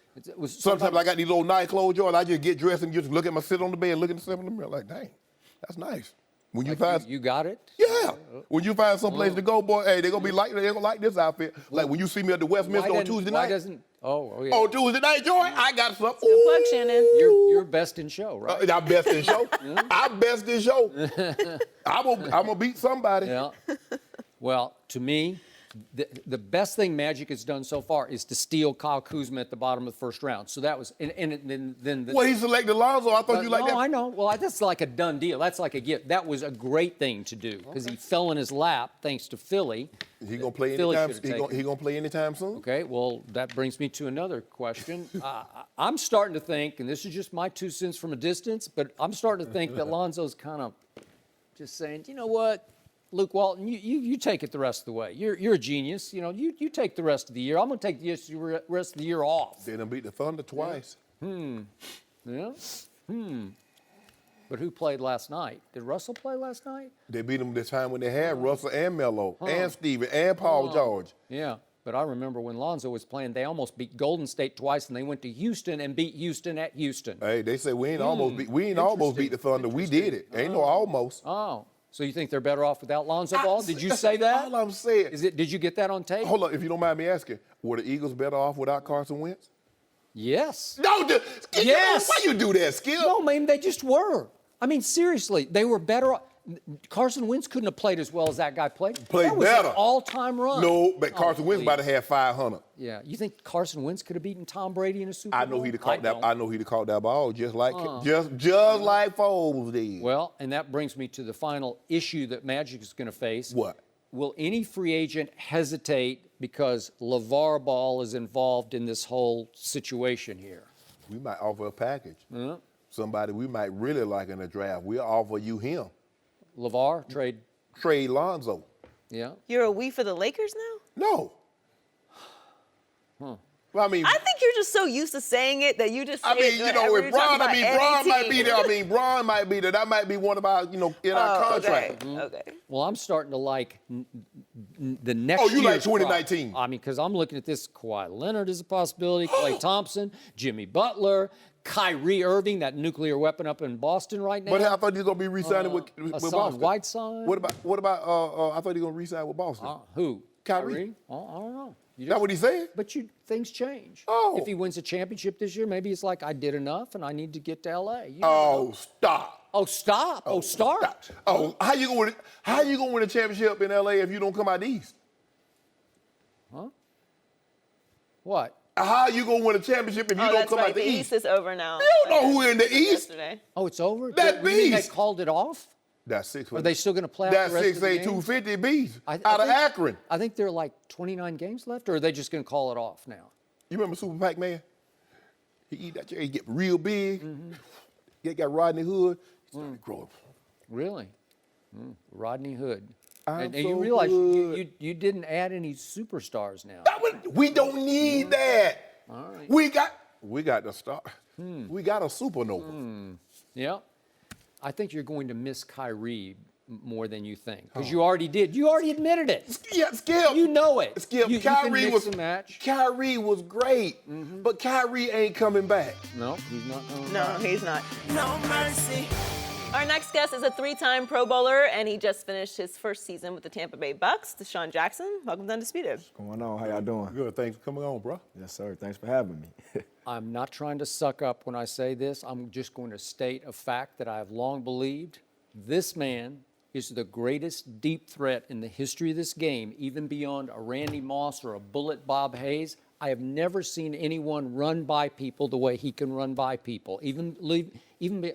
Speaker 3: Sometimes I got these little nice clothes, George. I just get dressed and just look at sit on the bed, look at myself in the mirror like, dang, that's nice. When you find
Speaker 4: you got it?
Speaker 3: Yeah. When you find some place to go, boy, hey, they're gonna like this outfit. Like when you see me at the Westminster on Tuesday night. On Tuesday night, Joy, I got something.
Speaker 1: Plug, Shannon.
Speaker 4: You're best in show, right?
Speaker 3: I'm best in show. I'm best in show. I'm gonna beat somebody.
Speaker 4: Yeah. Well, to me, the best thing Magic has done so far is to steal Kyle Kuzma at the bottom of the first round. So that was, then
Speaker 3: Well, he selected Lonzo. I thought you liked that.
Speaker 4: No, I know. Well, that's like a done deal. That's like a gift. That was a great thing to do because he fell in his lap thanks to Philly.
Speaker 3: He gonna play
Speaker 4: Philly
Speaker 3: anytime. He gonna play anytime soon.
Speaker 4: Okay, well, that brings me to another question. I'm starting to think, and this is just my 2 cents from a distance, but I'm starting to think that Lonzo's kind of just saying, you know what, Luke Walton, you take it the rest of the way. You're a genius. You know, you take the rest of the year. I'm going to take the rest of the year off.
Speaker 3: They done beat the Thunder twice.
Speaker 4: Yeah. But who played last night? Did Russell play last night?
Speaker 3: They beat them this time when they had Russell and Melo and Steven and Paul George.
Speaker 4: Yeah. But I remember when Lonzo was playing, they almost beat Golden State twice, and they went to Houston and beat Houston at Houston.
Speaker 3: Hey, they say we ain't almost beat the Thunder. We did it. Ain't no almost.
Speaker 4: Oh. So you think they're better off without Lonzo Ball? Did you say that?
Speaker 3: All I'm saying.
Speaker 4: Did you get that on tape?
Speaker 3: Hold on, if you don't mind me asking, were the Eagles better off without Carson Wentz?
Speaker 4: Yes.
Speaker 3: No,
Speaker 4: Yes.
Speaker 3: Why you do that, Skip?
Speaker 4: No, man, they just were. I mean, seriously, they were better off. Carson Wentz couldn't have played as well as that guy played.
Speaker 3: Played
Speaker 4: that was
Speaker 3: better.
Speaker 4: An all-time run.
Speaker 3: No, but Carson Wentz about to have 500.
Speaker 4: Yeah, you think Carson Wentz could have beaten Tom Brady in a Super Bowl?
Speaker 3: I know he'd have caught that. I know he'd have caught that ball just like like Foles did.
Speaker 4: Well, and that brings me to the final issue that Magic is going to face.
Speaker 3: What?
Speaker 4: Will any free agent hesitate because LeVar Ball is involved in this whole situation here?
Speaker 3: We might offer a package. Somebody we might really like in the draft. We'll offer you him.
Speaker 4: LeVar,
Speaker 3: Trade Lonzo.
Speaker 4: Yeah.
Speaker 1: You're a we for the Lakers now?
Speaker 3: No. Well, I mean,
Speaker 1: I think you're just so used to saying it that you just say
Speaker 3: I mean,
Speaker 1: it
Speaker 3: you know,
Speaker 1: whenever
Speaker 3: with
Speaker 1: you're talking
Speaker 3: Bron, I mean,
Speaker 1: about
Speaker 3: Bron
Speaker 1: any
Speaker 3: might be
Speaker 1: team.
Speaker 3: there. I mean, Bron might be there. That might be one of our, in our contract.
Speaker 1: Okay.
Speaker 4: Well, I'm starting to like the next
Speaker 3: Oh, you like
Speaker 4: year's
Speaker 3: 2019?
Speaker 4: I mean, because I'm looking at this. Kawhi Leonard is a possibility. Klay Thompson, Jimmy Butler, Kyrie Irving, that nuclear weapon up in Boston right now.
Speaker 3: But I thought he was gonna be re-signing with Boston.
Speaker 4: Whiteside.
Speaker 3: What about? I thought he was gonna re-sign with Boston.
Speaker 4: Who?
Speaker 3: Kyrie.
Speaker 4: Oh, I don't know.
Speaker 3: That what he said?
Speaker 4: But things change.
Speaker 3: Oh.
Speaker 4: If he wins a championship this year, maybe it's like I did enough and I need to get to L.A. You
Speaker 3: Oh,
Speaker 4: know.
Speaker 3: stop.
Speaker 4: Oh, stop. Oh, start.
Speaker 3: Stop. Oh, how you gonna win a championship in L.A. if you don't come out east?
Speaker 4: Huh? What?
Speaker 3: How you gonna win a championship if you don't
Speaker 1: That's
Speaker 3: come
Speaker 1: right.
Speaker 3: out the
Speaker 1: The
Speaker 3: east?
Speaker 1: East is over now.
Speaker 3: You don't know who in the East.
Speaker 1: Yesterday.
Speaker 4: Oh, it's over?
Speaker 3: That
Speaker 4: You mean they
Speaker 3: beast.
Speaker 4: called it off?
Speaker 3: That's 6.
Speaker 4: Are they still going to play out
Speaker 3: That's
Speaker 4: the rest of the
Speaker 3: 6'8",
Speaker 4: games?
Speaker 3: 250 beast
Speaker 4: I
Speaker 3: out of
Speaker 4: think-
Speaker 3: Akron.
Speaker 4: I think there are like 29 games left, or are they just going to call it off now?
Speaker 3: You remember Super Pac-Man? He eat that chair, he get real big. He got Rodney Hood. He started to grow up.
Speaker 4: Really? Rodney Hood. And
Speaker 3: so
Speaker 4: you realize
Speaker 3: good.
Speaker 4: you didn't add any superstars now.
Speaker 3: We don't need that.
Speaker 4: All right.
Speaker 3: We got the star. We got a supernova.
Speaker 4: Yeah. I think you're going to miss Kyrie more than you think, because you already did. You already admitted it.
Speaker 3: Yeah, Skip.
Speaker 4: You know it.
Speaker 3: Skip.
Speaker 4: You can
Speaker 3: Kyrie
Speaker 4: mix
Speaker 3: was
Speaker 4: and match.
Speaker 3: Kyrie was great, but Kyrie ain't coming back.
Speaker 4: No, he's not.
Speaker 1: No, he's not. No mercy. Our next guest is a 3-time Pro Bowler, and he just finished his first season with the Tampa Bay Bucks. DeSean Jackson, welcome to Undisputed.
Speaker 7: What's going on? How y'all doing?
Speaker 3: Good. Thanks for coming on, bro.
Speaker 7: Yes, sir. Thanks for having me.
Speaker 4: I'm not trying to suck up when I say this. I'm just going to state a fact that I have long believed. This man is the greatest deep threat in the history of this game, even beyond a Randy Moss or a Bullet Bob Hayes. I have never seen anyone run by people the way he can run by people. Even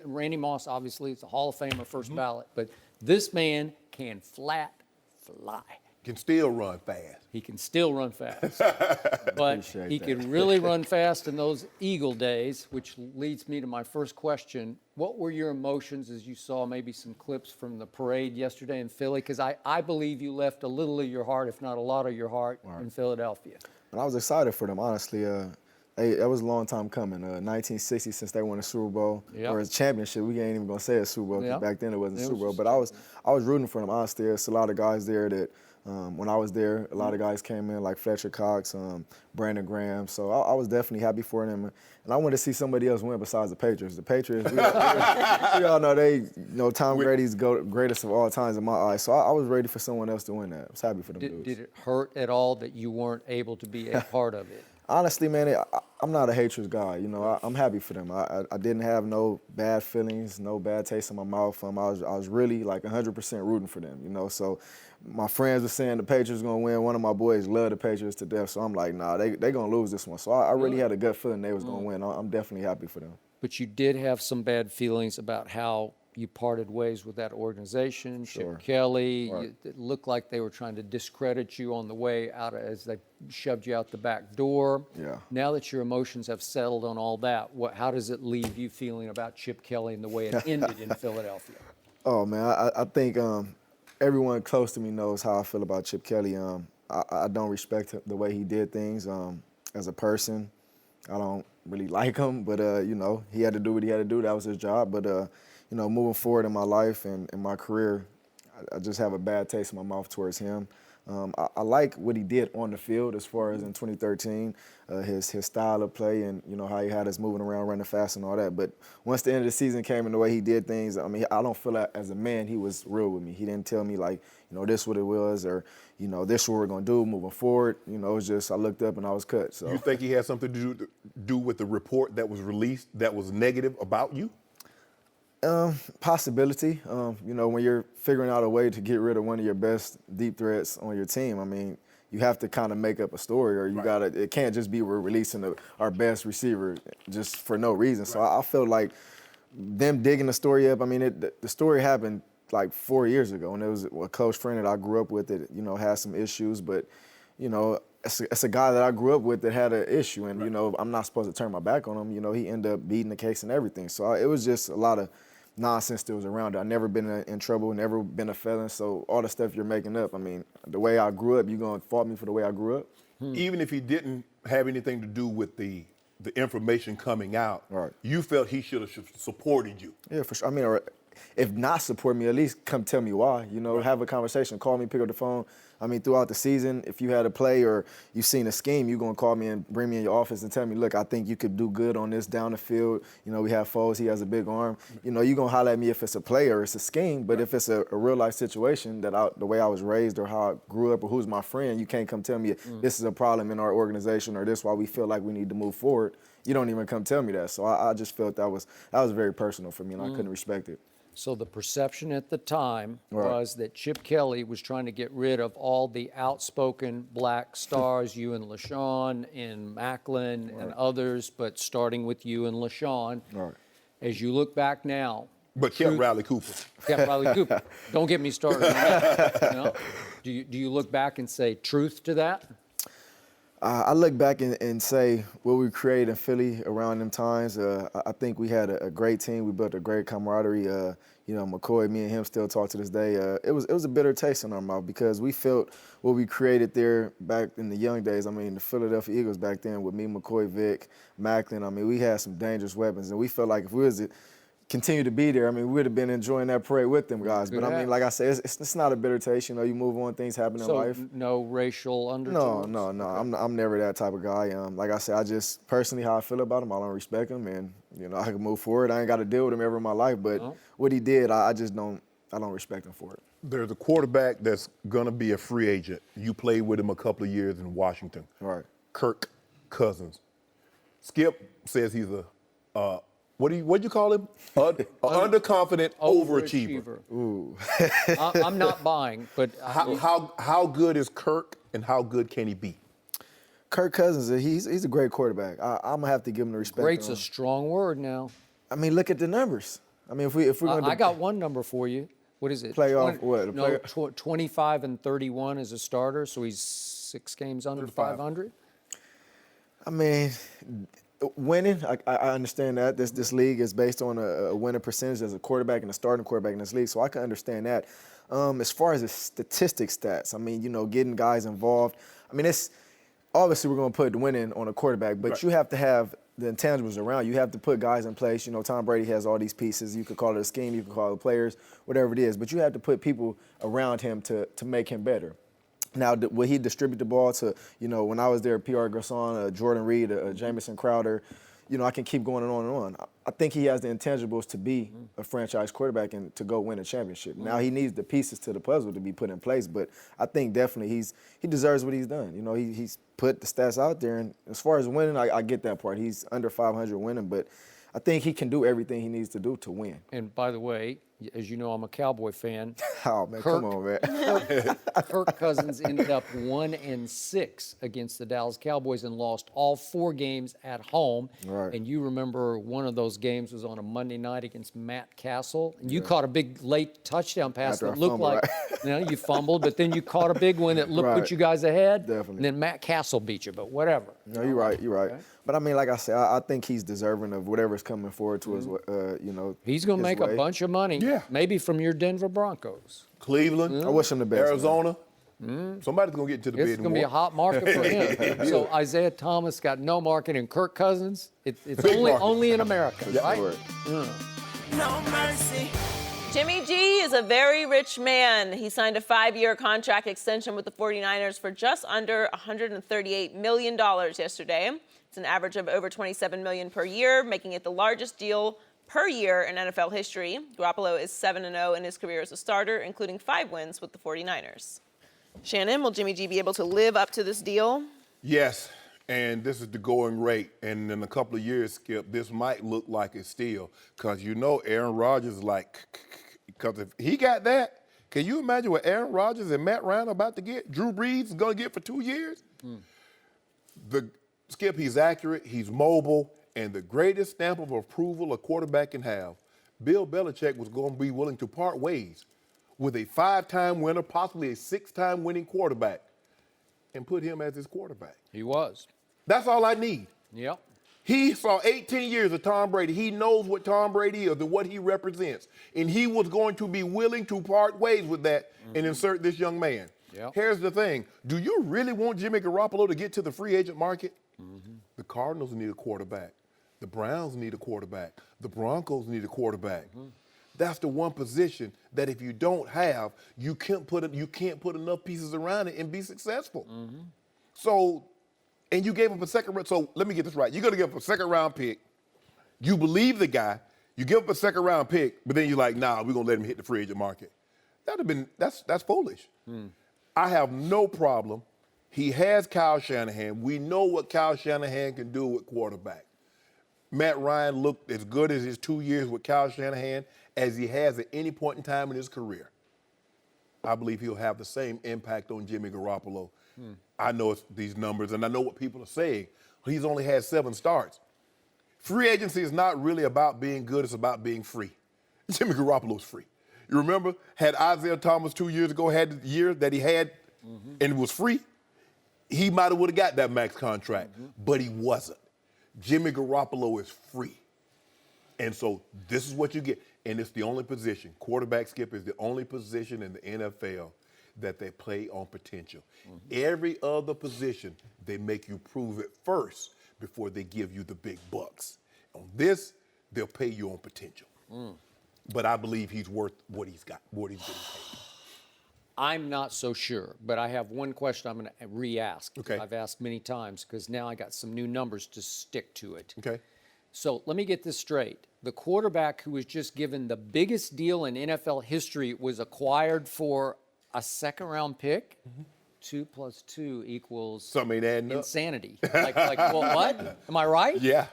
Speaker 4: Randy Moss, obviously, is a Hall of Famer, first ballot. But this man can flat fly.
Speaker 3: Can still run fast.
Speaker 4: He can still run fast. But
Speaker 7: Appreciate
Speaker 4: he
Speaker 7: that.
Speaker 4: can really run fast in those Eagle days, which leads me to my first question. What were your emotions as you saw maybe some clips from the parade yesterday in Philly? Because I believe you left a little of your heart, if not a lot of your heart, in Philadelphia.
Speaker 7: And I was excited for them, honestly. That was a long time coming. 1960 since they won a Super Bowl,
Speaker 4: Yep.
Speaker 7: or a championship. We ain't even gonna say a Super Bowl 'cause
Speaker 4: Yep.
Speaker 7: back then it wasn't a
Speaker 4: It
Speaker 7: Super Bowl.
Speaker 4: was-
Speaker 7: But I was rooting for them, honestly. There's a lot of guys there that, when I was there, a lot of guys came in like Fletcher Cox, Brandon Graham. So I was definitely happy for them, and I wanted to see somebody else win besides the Patriots. The Patriots, we all know Tom Brady's greatest of all times in my eyes. So I was ready for someone else to win that. I was happy for them dudes.
Speaker 4: Did it hurt at all that you weren't able to be a part of it?
Speaker 7: Honestly, man, I'm not a hatred guy. You know, I'm happy for them. I didn't have no bad feelings, no bad taste in my mouth. I was really like 100% rooting for them. You know, so my friends were saying the Patriots gonna win. One of my boys loved the Patriots to death. So I'm like, nah, they gonna lose this one. So I really had a gut feeling they was gonna win. I'm definitely happy for them.
Speaker 4: But you did have some bad feelings about how you parted ways with that organization,
Speaker 7: Sure.
Speaker 4: Chip Kelly.
Speaker 7: Right.
Speaker 4: It looked like they were trying to discredit you on the way out as they shoved you out the back door.
Speaker 7: Yeah.
Speaker 4: Now that your emotions have settled on all that, how does it leave you feeling about Chip Kelly and the way it ended in Philadelphia?
Speaker 7: Oh, man, I think everyone close to me knows how I feel about Chip Kelly. I don't respect the way he did things as a person. I don't really like him, but, you know, he had to do what he had to do. That was his job. But, you know, moving forward in my life and in my career, I just have a bad taste in my mouth towards him. I like what he did on the field as far as in 2013, his style of play and, you know, how he had us moving around, running fast and all that. But once the end of the season came and the way he did things, I mean, I don't feel like as a man he was real with me. He didn't tell me, like, you know, this what it was or, you know, this what we're going to do moving forward. You know, it was just I looked up and I was cut. So
Speaker 3: You think he had something to do with the report that was released that was negative about you?
Speaker 7: Possibility. You know, when you're figuring out a way to get rid of one of your best deep threats on your team, I mean, you have to kind of make up a story, or you gotta. It can't just be we're releasing our best receiver just for no reason. So I felt like them digging the story up. I mean, the story happened like 4 years ago, and it was a close friend that I grew up with that, you know, had some issues, but, you know, it's a guy that I grew up with that had an issue, and, you know, I'm not supposed to turn my back on him. You know, he ended up beating the case and everything. So it was just a lot of nonsense that was around it. I never been in trouble, never been a felon. So all the stuff you're making up, I mean, the way I grew up, you gonna fault me for the way I grew up?
Speaker 3: Even if he didn't have anything to do with the information coming out,
Speaker 7: Right.
Speaker 3: you felt he should have supported you.
Speaker 7: Yeah, for sure. I mean, or if not support me, at least come tell me why. You know, have a conversation, call me, pick up the phone. I mean, throughout the season, if you had a play or you've seen a scheme, you're going to call me and bring me in your office and tell me, look, I think you could do good on this down the field. You know, we have Foles, he has a big arm. You know, you're going to holler at me if it's a play or it's a scheme, but if it's a real-life situation that the way I was raised or how I grew up or who's my friend, you can't come tell me this is a problem in our organization or this is why we feel like we need to move forward. You don't even come tell me that. So I just felt that was very personal for me, and I couldn't respect it.
Speaker 4: So the perception at the time
Speaker 7: Right.
Speaker 4: was that Chip Kelly was trying to get rid of all the outspoken black stars, you and LaShawn and Macklin and others, but starting with you and LaShawn.
Speaker 7: Right.
Speaker 4: As you look back now,
Speaker 3: But kept Riley Cooper.
Speaker 4: Kept Riley Cooper. Don't get me started on that. You know? Do you look back and say truth to that?
Speaker 7: I look back and say what we created in Philly around them times. I think we had a great team. We built a great camaraderie. You know, McCoy, me and him still talk to this day. It was a bitter taste in our mouth because we felt what we created there back in the young days. I mean, the Philadelphia Eagles back then with me, McCoy, Vic, Macklin. I mean, we had some dangerous weapons, and we felt like if we was to continue to be there, I mean, we would have been enjoying that parade with them guys. But I mean, like I said, it's not a bitter taste. You know, you move on, things happen in life.
Speaker 4: No racial undertones?
Speaker 7: No. I'm never that type of guy. Like I said, I just personally how I feel about him, I don't respect him, and you know I can move forward. I ain't got to deal with him ever in my life, but what he did, I don't respect him for it.
Speaker 3: There's a quarterback that's gonna be a free agent. You played with him a couple of years in Washington.
Speaker 7: Right.
Speaker 3: Kirk Cousins. Skip says he's a what'd you call him? Underconfident overachiever.
Speaker 7: Ooh.
Speaker 4: I'm not buying, but
Speaker 3: How good is Kirk and how good can he be?
Speaker 7: Kirk Cousins, he's a great quarterback. I'm gonna have to give him the respect.
Speaker 4: great's a strong word now.
Speaker 7: I mean, look at the numbers. I mean, if we're gonna
Speaker 4: I got one number for you. What is it?
Speaker 7: Playoff what?
Speaker 4: No, 25 and 31 as a starter, so he's 6 games under 500.
Speaker 7: I mean, winning, I understand that. This league is based on a winning percentage as a quarterback and a starting quarterback in this league, so I can understand that. As far as the statistics stats, I mean, you know, getting guys involved. I mean, it's obviously we're going to put the winning on a quarterback, but you have to have the intangibles around. You have to put guys in place. You know, Tom Brady has all these pieces. You could call it a scheme. You could call it players, whatever it is. But you have to put people around him to make him better. Now, will he distribute the ball to, you know, when I was there, P.R. Garcon, Jordan Reed, Jamison Crowder, you know, I can keep going on and on. I think he has the intangibles to be a franchise quarterback and to go win a championship. Now he needs the pieces to the puzzle to be put in place, but I think definitely he deserves what he's done. You know, he's put the stats out there, and as far as winning, I get that part. He's under 500 winning, but I think he can do everything he needs to do to win.
Speaker 4: And by the way, as you know, I'm a Cowboy fan.
Speaker 7: Oh, man, come on, man.
Speaker 4: Kirk Cousins ended up 1-6 against the Dallas Cowboys and lost all 4 games at home.
Speaker 7: Right.
Speaker 4: And you remember one of those games was on a Monday night against Matt Castle. And you caught a big late touchdown pass
Speaker 7: After
Speaker 4: that
Speaker 7: I
Speaker 4: looked
Speaker 7: fumbled,
Speaker 4: like,
Speaker 7: right?
Speaker 4: you know, you fumbled, but then you caught a big one that
Speaker 7: Right.
Speaker 4: put you guys ahead.
Speaker 7: Definitely.
Speaker 4: And then Matt Castle beat you, but whatever.
Speaker 7: No, you're right. You're right.
Speaker 4: Okay.
Speaker 7: But I mean, like I said, I think he's deserving of whatever's coming forward to his, you know.
Speaker 4: He's going to
Speaker 7: his
Speaker 4: make
Speaker 7: way.
Speaker 4: a bunch of money.
Speaker 3: Yeah.
Speaker 4: Maybe from your Denver Broncos.
Speaker 3: Cleveland,
Speaker 7: I wish him the best. man.
Speaker 3: Arizona. Somebody's going to get into the
Speaker 4: It's
Speaker 3: bid
Speaker 4: going to be a hot market for him. So Isaiah Thomas got no market, and Kirk Cousins, it's
Speaker 3: Big market.
Speaker 4: only in America, right?
Speaker 7: Lord.
Speaker 1: No mercy. Jimmy G is a very rich man. He signed a 5-year contract extension with the 49ers for just under $138 million yesterday. It's an average of over $27 million per year, making it the largest deal per year in NFL history. Garoppolo is 7-0 in his career as a starter, including 5 wins with the 49ers. Shannon, will Jimmy G be able to live up to this deal?
Speaker 3: Yes, and this is the going rate. And in a couple of years, Skip, this might look like a steal because you know Aaron Rodgers because if he got that, can you imagine what Aaron Rodgers and Matt Ryan are about to get? Drew Brees is going to get for 2 years? Skip, he's accurate, he's mobile, and the greatest stamp of approval a quarterback can have. Bill Belichick was going to be willing to part ways with a 5-time winner, possibly a 6-time winning quarterback, and put him as his quarterback.
Speaker 4: He was.
Speaker 3: That's all I need.
Speaker 4: Yep.
Speaker 3: He saw 18 years of Tom Brady. He knows what Tom Brady is and what he represents. And he was going to be willing to part ways with that and insert this young man.
Speaker 4: Yep.
Speaker 3: Here's the thing. Do you really want Jimmy Garoppolo to get to the free agent market? The Cardinals need a quarterback. The Browns need a quarterback. The Broncos need a quarterback. That's the one position that if you don't have, you can't put enough pieces around it and be successful. So, and you gave up a second round. So let me get this right. You're going to give up a second round pick. You believe the guy. You give up a second round pick, but then you're like, nah, we're going to let him hit the free agent market. That's foolish. I have no problem. He has Kyle Shanahan. We know what Kyle Shanahan can do with quarterback. Matt Ryan looked as good as his 2 years with Kyle Shanahan as he has at any point in time in his career. I believe he'll have the same impact on Jimmy Garoppolo. I know it's these numbers, and I know what people are saying. He's only had 7 starts. Free agency is not really about being good. It's about being free. Jimmy Garoppolo's free. You remember, had Isaiah Thomas 2 years ago had the year that he had and it was free, he might have would have got that max contract, but he wasn't. Jimmy Garoppolo is free. And so this is what you get. And it's the only position. Quarterback, Skip, is the only position in the NFL that they play on potential. Every other position, they make you prove it first before they give you the big bucks. On this, they'll pay you on potential. But I believe he's worth what he's got, what he's getting paid.
Speaker 4: I'm not so sure, but I have one question I'm going to re-ask.
Speaker 3: Okay.
Speaker 4: I've asked many times because now I got some new numbers to stick to it.
Speaker 3: Okay.
Speaker 4: So let me get this straight. The quarterback who was just given the biggest deal in NFL history was acquired for a second-round pick. 2 plus 2 equals
Speaker 3: Something ain't adding up.
Speaker 4: insanity. Well, what? Am I right?
Speaker 3: Yeah.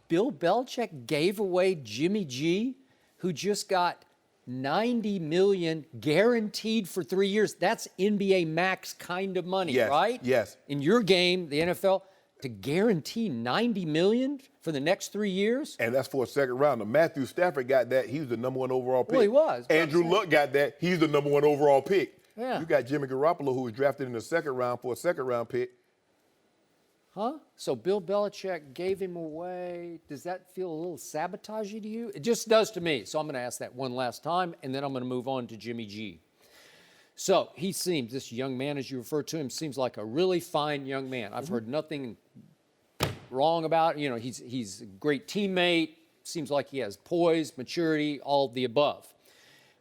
Speaker 4: Bill Belichick gave away Jimmy G, who just got $90 million guaranteed for 3 years. That's NBA max kind of money,
Speaker 3: Yes,
Speaker 4: right?
Speaker 3: yes.
Speaker 4: In your game, the NFL, to guarantee $90 million for the next 3 years?
Speaker 3: And that's for a second round. Now, Matthew Stafford got that. He was the number 1 overall pick.
Speaker 4: Well, he was, but
Speaker 3: Andrew
Speaker 4: I'm
Speaker 3: Luck got that. He's the number 1 overall pick.
Speaker 4: Yeah.
Speaker 3: You got Jimmy Garoppolo, who was drafted in the second round for a second round pick.
Speaker 4: Huh? So Bill Belichick gave him away. Does that feel a little sabotagey to you? It just does to me. So I'm going to ask that one last time, and then I'm going to move on to Jimmy G. So he seems, this young man, as you refer to him, seems like a really fine young man. I've heard nothing wrong about, you know, he's a great teammate, seems like he has poise, maturity, all of the above.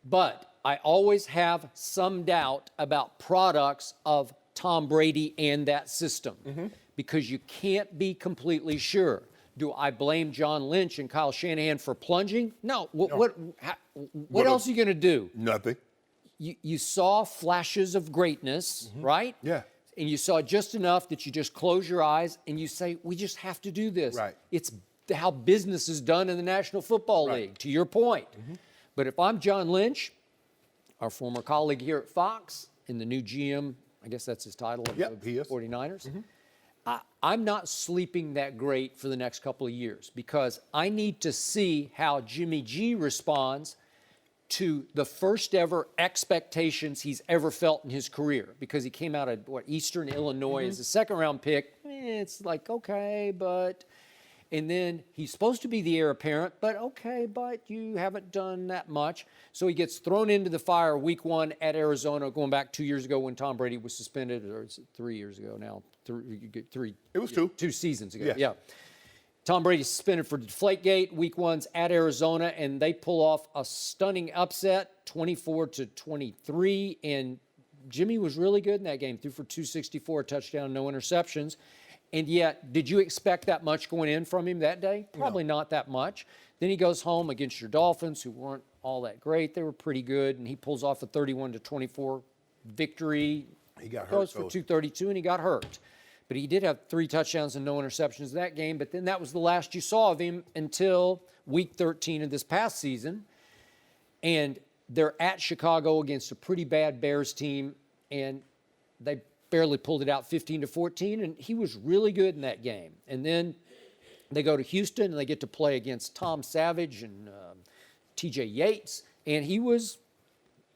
Speaker 4: But I always have some doubt about products of Tom Brady and that system because you can't be completely sure. Do I blame John Lynch and Kyle Shanahan for plunging? No. What else are you going to do?
Speaker 3: Nothing.
Speaker 4: You saw flashes of greatness, right?
Speaker 3: Yeah.
Speaker 4: And you saw just enough that you just close your eyes and you say, we just have to do this.
Speaker 3: Right.
Speaker 4: It's how business is done in the National Football League, to your point. But if I'm John Lynch, our former colleague here at Fox, and the new GM, I guess that's his title of
Speaker 3: he is.
Speaker 4: 49ers, I'm not sleeping that great for the next couple of years because I need to see how Jimmy G responds to the first ever expectations he's ever felt in his career, because he came out of Eastern Illinois as a second round pick. It's like, okay, but, and then he's supposed to be the heir apparent, but okay, but you haven't done that much. So he gets thrown into the fire week 1 at Arizona, going back 2 years ago when Tom Brady was suspended, or is it 3 years ago now? Three.
Speaker 3: It was 2.
Speaker 4: 2 seasons ago.
Speaker 3: Yes.
Speaker 4: Yeah. Tom Brady suspended for Deflategate, week 1's at Arizona, and they pull off a stunning upset, 24-23, and Jimmy was really good in that game, threw for 264, touchdown, no interceptions. And yet, did you expect that much going in from him that day? Probably not that much. Then he goes home against your Dolphins, who weren't all that great. They were pretty good, and he pulls off a 31-24 victory.
Speaker 3: He got hurt.
Speaker 4: Goes for 232, and he got hurt. But he did have 3 touchdowns and no interceptions in that game. But then that was the last you saw of him until week 13 of this past season. And they're at Chicago against a pretty bad Bears team, and they barely pulled it out 15-14, and he was really good in that game. And then they go to Houston, and they get to play against Tom Savage and T.J. Yates, and he was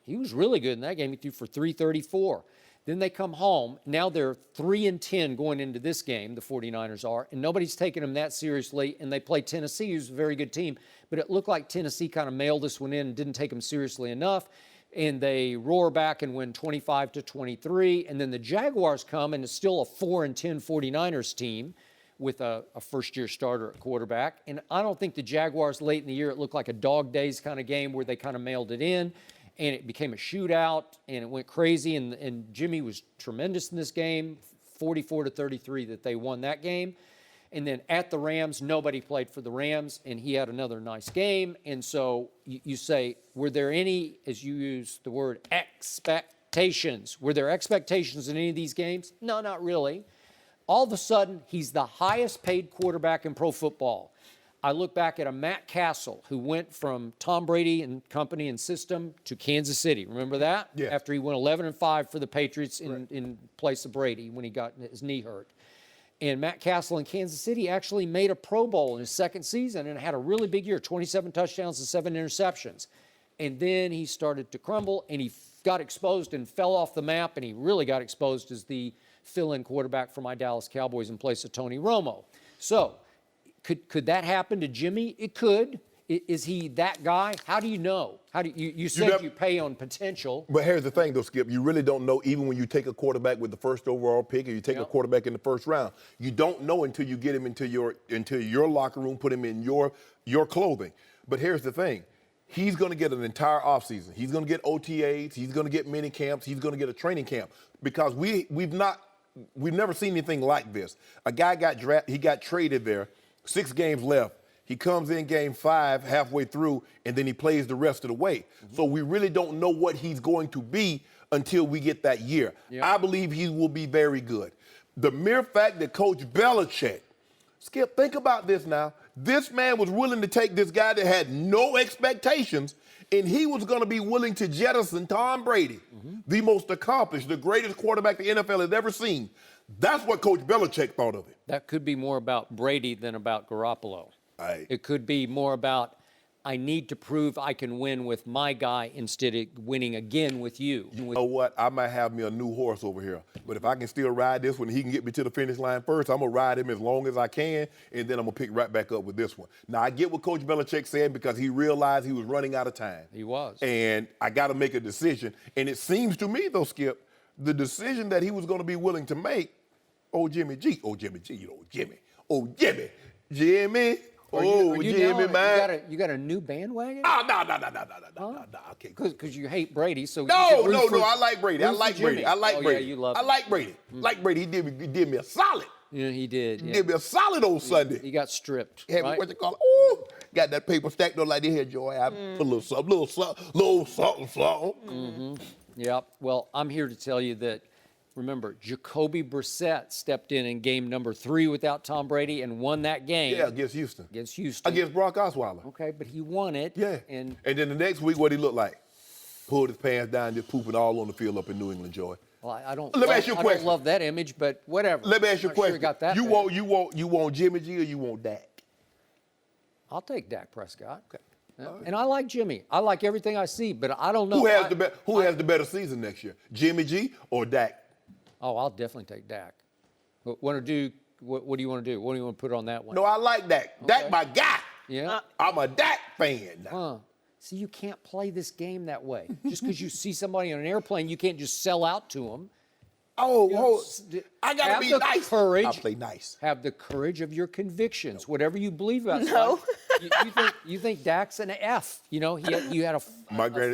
Speaker 4: really good in that game. He threw for 334. Then they come home. Now they're 3-10 going into this game, the 49ers are, and nobody's taking them that seriously, and they play Tennessee, who's a very good team. But it looked like Tennessee kind of mailed this one in and didn't take them seriously enough, and they roar back and win 25-23. And then the Jaguars come, and it's still a 4-10 49ers team with a first-year starter at quarterback. And I don't think the Jaguars late in the year, it looked like a dog days kind of game where they kind of mailed it in. And it became a shootout, and it went crazy, and Jimmy was tremendous in this game, 44-33 that they won that game. And then at the Rams, nobody played for the Rams, and he had another nice game. And so you say, were there any, as you use the word, expectations? Were there expectations in any of these games? No, not really. All of a sudden, he's the highest paid quarterback in pro football. I look back at a Matt Castle who went from Tom Brady and company and system to Kansas City. Remember that?
Speaker 3: Yeah.
Speaker 4: After he went 11-5 for the Patriots in place of Brady when he got his knee hurt. And Matt Castle in Kansas City actually made a Pro Bowl in his second season and had a really big year, 27 touchdowns and 7 interceptions. And then he started to crumble, and he got exposed and fell off the map, and he really got exposed as the fill-in quarterback for my Dallas Cowboys in place of Tony Romo. So, could that happen to Jimmy? It could. Is he that guy? How do you know? How do you said you pay on potential?
Speaker 3: But here's the thing, though, Skip. You really don't know, even when you take a quarterback with the first overall pick, or you take a quarterback in the first round. You don't know until you get him into your locker room, put him in your clothing. But here's the thing. He's going to get an entire offseason. He's going to get OTAs. He's going to get mini camps. He's going to get a training camp, because we've never seen anything like this. A guy got drafted. He got traded there. 6 games left. He comes in game 5 halfway through, and then he plays the rest of the way. So we really don't know what he's going to be until we get that year. I believe he will be very good. The mere fact that Coach Belichick, Skip, think about this now. This man was willing to take this guy that had no expectations, and he was going to be willing to jettison Tom Brady, the most accomplished, the greatest quarterback the NFL has ever seen. That's what Coach Belichick thought of it.
Speaker 4: That could be more about Brady than about Garoppolo. It could be more about, I need to prove I can win with my guy instead of winning again with you.
Speaker 3: You know what? I might have me a new horse over here. But if I can still ride this one, he can get me to the finish line first, I'm going to ride him as long as I can, and then I'm going to pick right back up with this one. Now, I get what Coach Belichick said, because he realized he was running out of time.
Speaker 4: He was.
Speaker 3: And I got to make a decision. And it seems to me, though, Skip, the decision that he was going to be willing to make, Jimmy G, you know, Jimmy, Jimmy, Jimmy, man.
Speaker 4: You got a new bandwagon?
Speaker 3: No. Okay.
Speaker 4: Because you hate Brady, so
Speaker 3: no. I like Brady. I like Brady.
Speaker 4: Yeah, you love him.
Speaker 3: I like Brady. Like Brady, he did me a solid.
Speaker 4: Yeah, he did. Yeah.
Speaker 3: Give me a solid old Sunday.
Speaker 4: He got stripped.
Speaker 3: Had me,
Speaker 4: Right?
Speaker 3: what you call it? Ooh, got that paper stacked up like this here, Joy. I put a little something.
Speaker 4: Yep. Well, I'm here to tell you that, remember, Jacoby Brissett stepped in game number 3 without Tom Brady and won that game.
Speaker 3: Yeah, against Houston.
Speaker 4: Against
Speaker 3: Brock Osweiler.
Speaker 4: Okay, but he won it.
Speaker 3: Yeah.
Speaker 4: And
Speaker 3: then the next week, what he looked like? Pulled his pants down, just pooping all on the field up in New England, Joy.
Speaker 4: well, I don't.
Speaker 3: Let me ask you a
Speaker 4: I
Speaker 3: question.
Speaker 4: don't love that image, but whatever.
Speaker 3: Let me ask you a
Speaker 4: I'm not sure
Speaker 3: question.
Speaker 4: he got that
Speaker 3: you
Speaker 4: bad.
Speaker 3: want Jimmy G or you want Dak?
Speaker 4: I'll take Dak Prescott. Okay. Yeah. And I like Jimmy. I like everything I see, but I don't know.
Speaker 3: Who has the better season next year, Jimmy G or Dak?
Speaker 4: Oh, I'll definitely take Dak. What do you want to do? What do you want to put on that one?
Speaker 3: No, I like Dak.
Speaker 4: Okay.
Speaker 3: Dak my guy.
Speaker 4: Yeah.
Speaker 3: I'm a Dak fan now.
Speaker 4: See, you can't play this game that way. Just because you see somebody on an airplane, you can't just sell out to them.
Speaker 3: I gotta
Speaker 4: have
Speaker 3: be
Speaker 4: the
Speaker 3: nice.
Speaker 4: Courage,
Speaker 3: I play nice.
Speaker 4: Have the courage of your convictions, whatever you believe about.
Speaker 1: No.
Speaker 4: You think Dak's an F? You know, you had a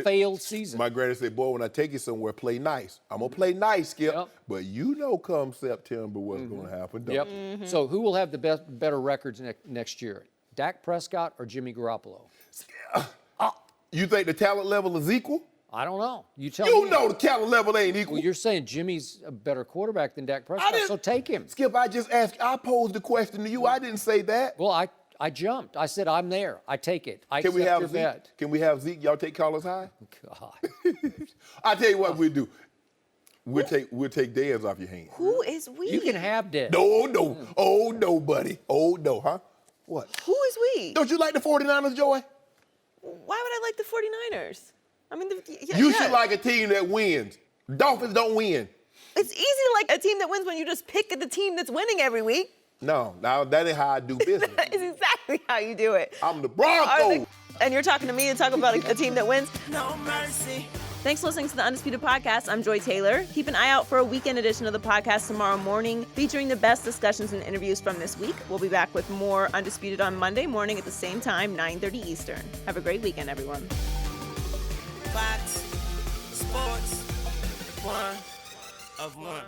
Speaker 4: failed season.
Speaker 3: My granny said, "Boy, when I take you somewhere, play nice. I'm gonna play nice, Skip.
Speaker 4: Yep.
Speaker 3: But you know, come September, what's gonna happen? Don't
Speaker 4: Yep.
Speaker 3: you?
Speaker 4: So who will have the better records next year? Dak Prescott or Jimmy Garoppolo?
Speaker 3: You think the talent level is equal?
Speaker 4: I don't know. You tell me.
Speaker 3: You know the talent level ain't equal.
Speaker 4: Well, you're saying Jimmy's a better quarterback than Dak Prescott, so take him.
Speaker 3: Skip, I just asked. I posed the question to you. I didn't say that.
Speaker 4: Well, I jumped. I said I'm there. I take it. I
Speaker 3: Can we
Speaker 4: accept
Speaker 3: have
Speaker 4: your
Speaker 3: Zeke?
Speaker 4: bet.
Speaker 3: Can we have Zeke? Y'all take Carlos Hyde?
Speaker 4: God.
Speaker 3: I tell you what we'll do. We'll take Dez off your hands.
Speaker 1: Who is we?
Speaker 4: You can have Dez.
Speaker 3: No. Oh no, buddy. Oh no, huh? What?
Speaker 1: Who is we?
Speaker 3: Don't you like the 49ers, Joy?
Speaker 1: Why would I like the 49ers? I mean,
Speaker 3: You should like a team that wins. Dolphins don't win.
Speaker 1: It's easy to like a team that wins when you just pick the team that's winning every week.
Speaker 3: No, now that ain't how I do business.
Speaker 1: That is exactly how you do it.
Speaker 3: I'm the Broncos.
Speaker 1: And you're talking to me to talk about a team that wins? No mercy. Thanks for listening to the Undisputed Podcast. I'm Joy Taylor. Keep an eye out for a weekend edition of the podcast tomorrow morning, featuring the best discussions and interviews from this week. We'll be back with more Undisputed on Monday morning at the same time, 9:30 Eastern. Have a great weekend, everyone.
Speaker 9: Fox Sports 1 of 1.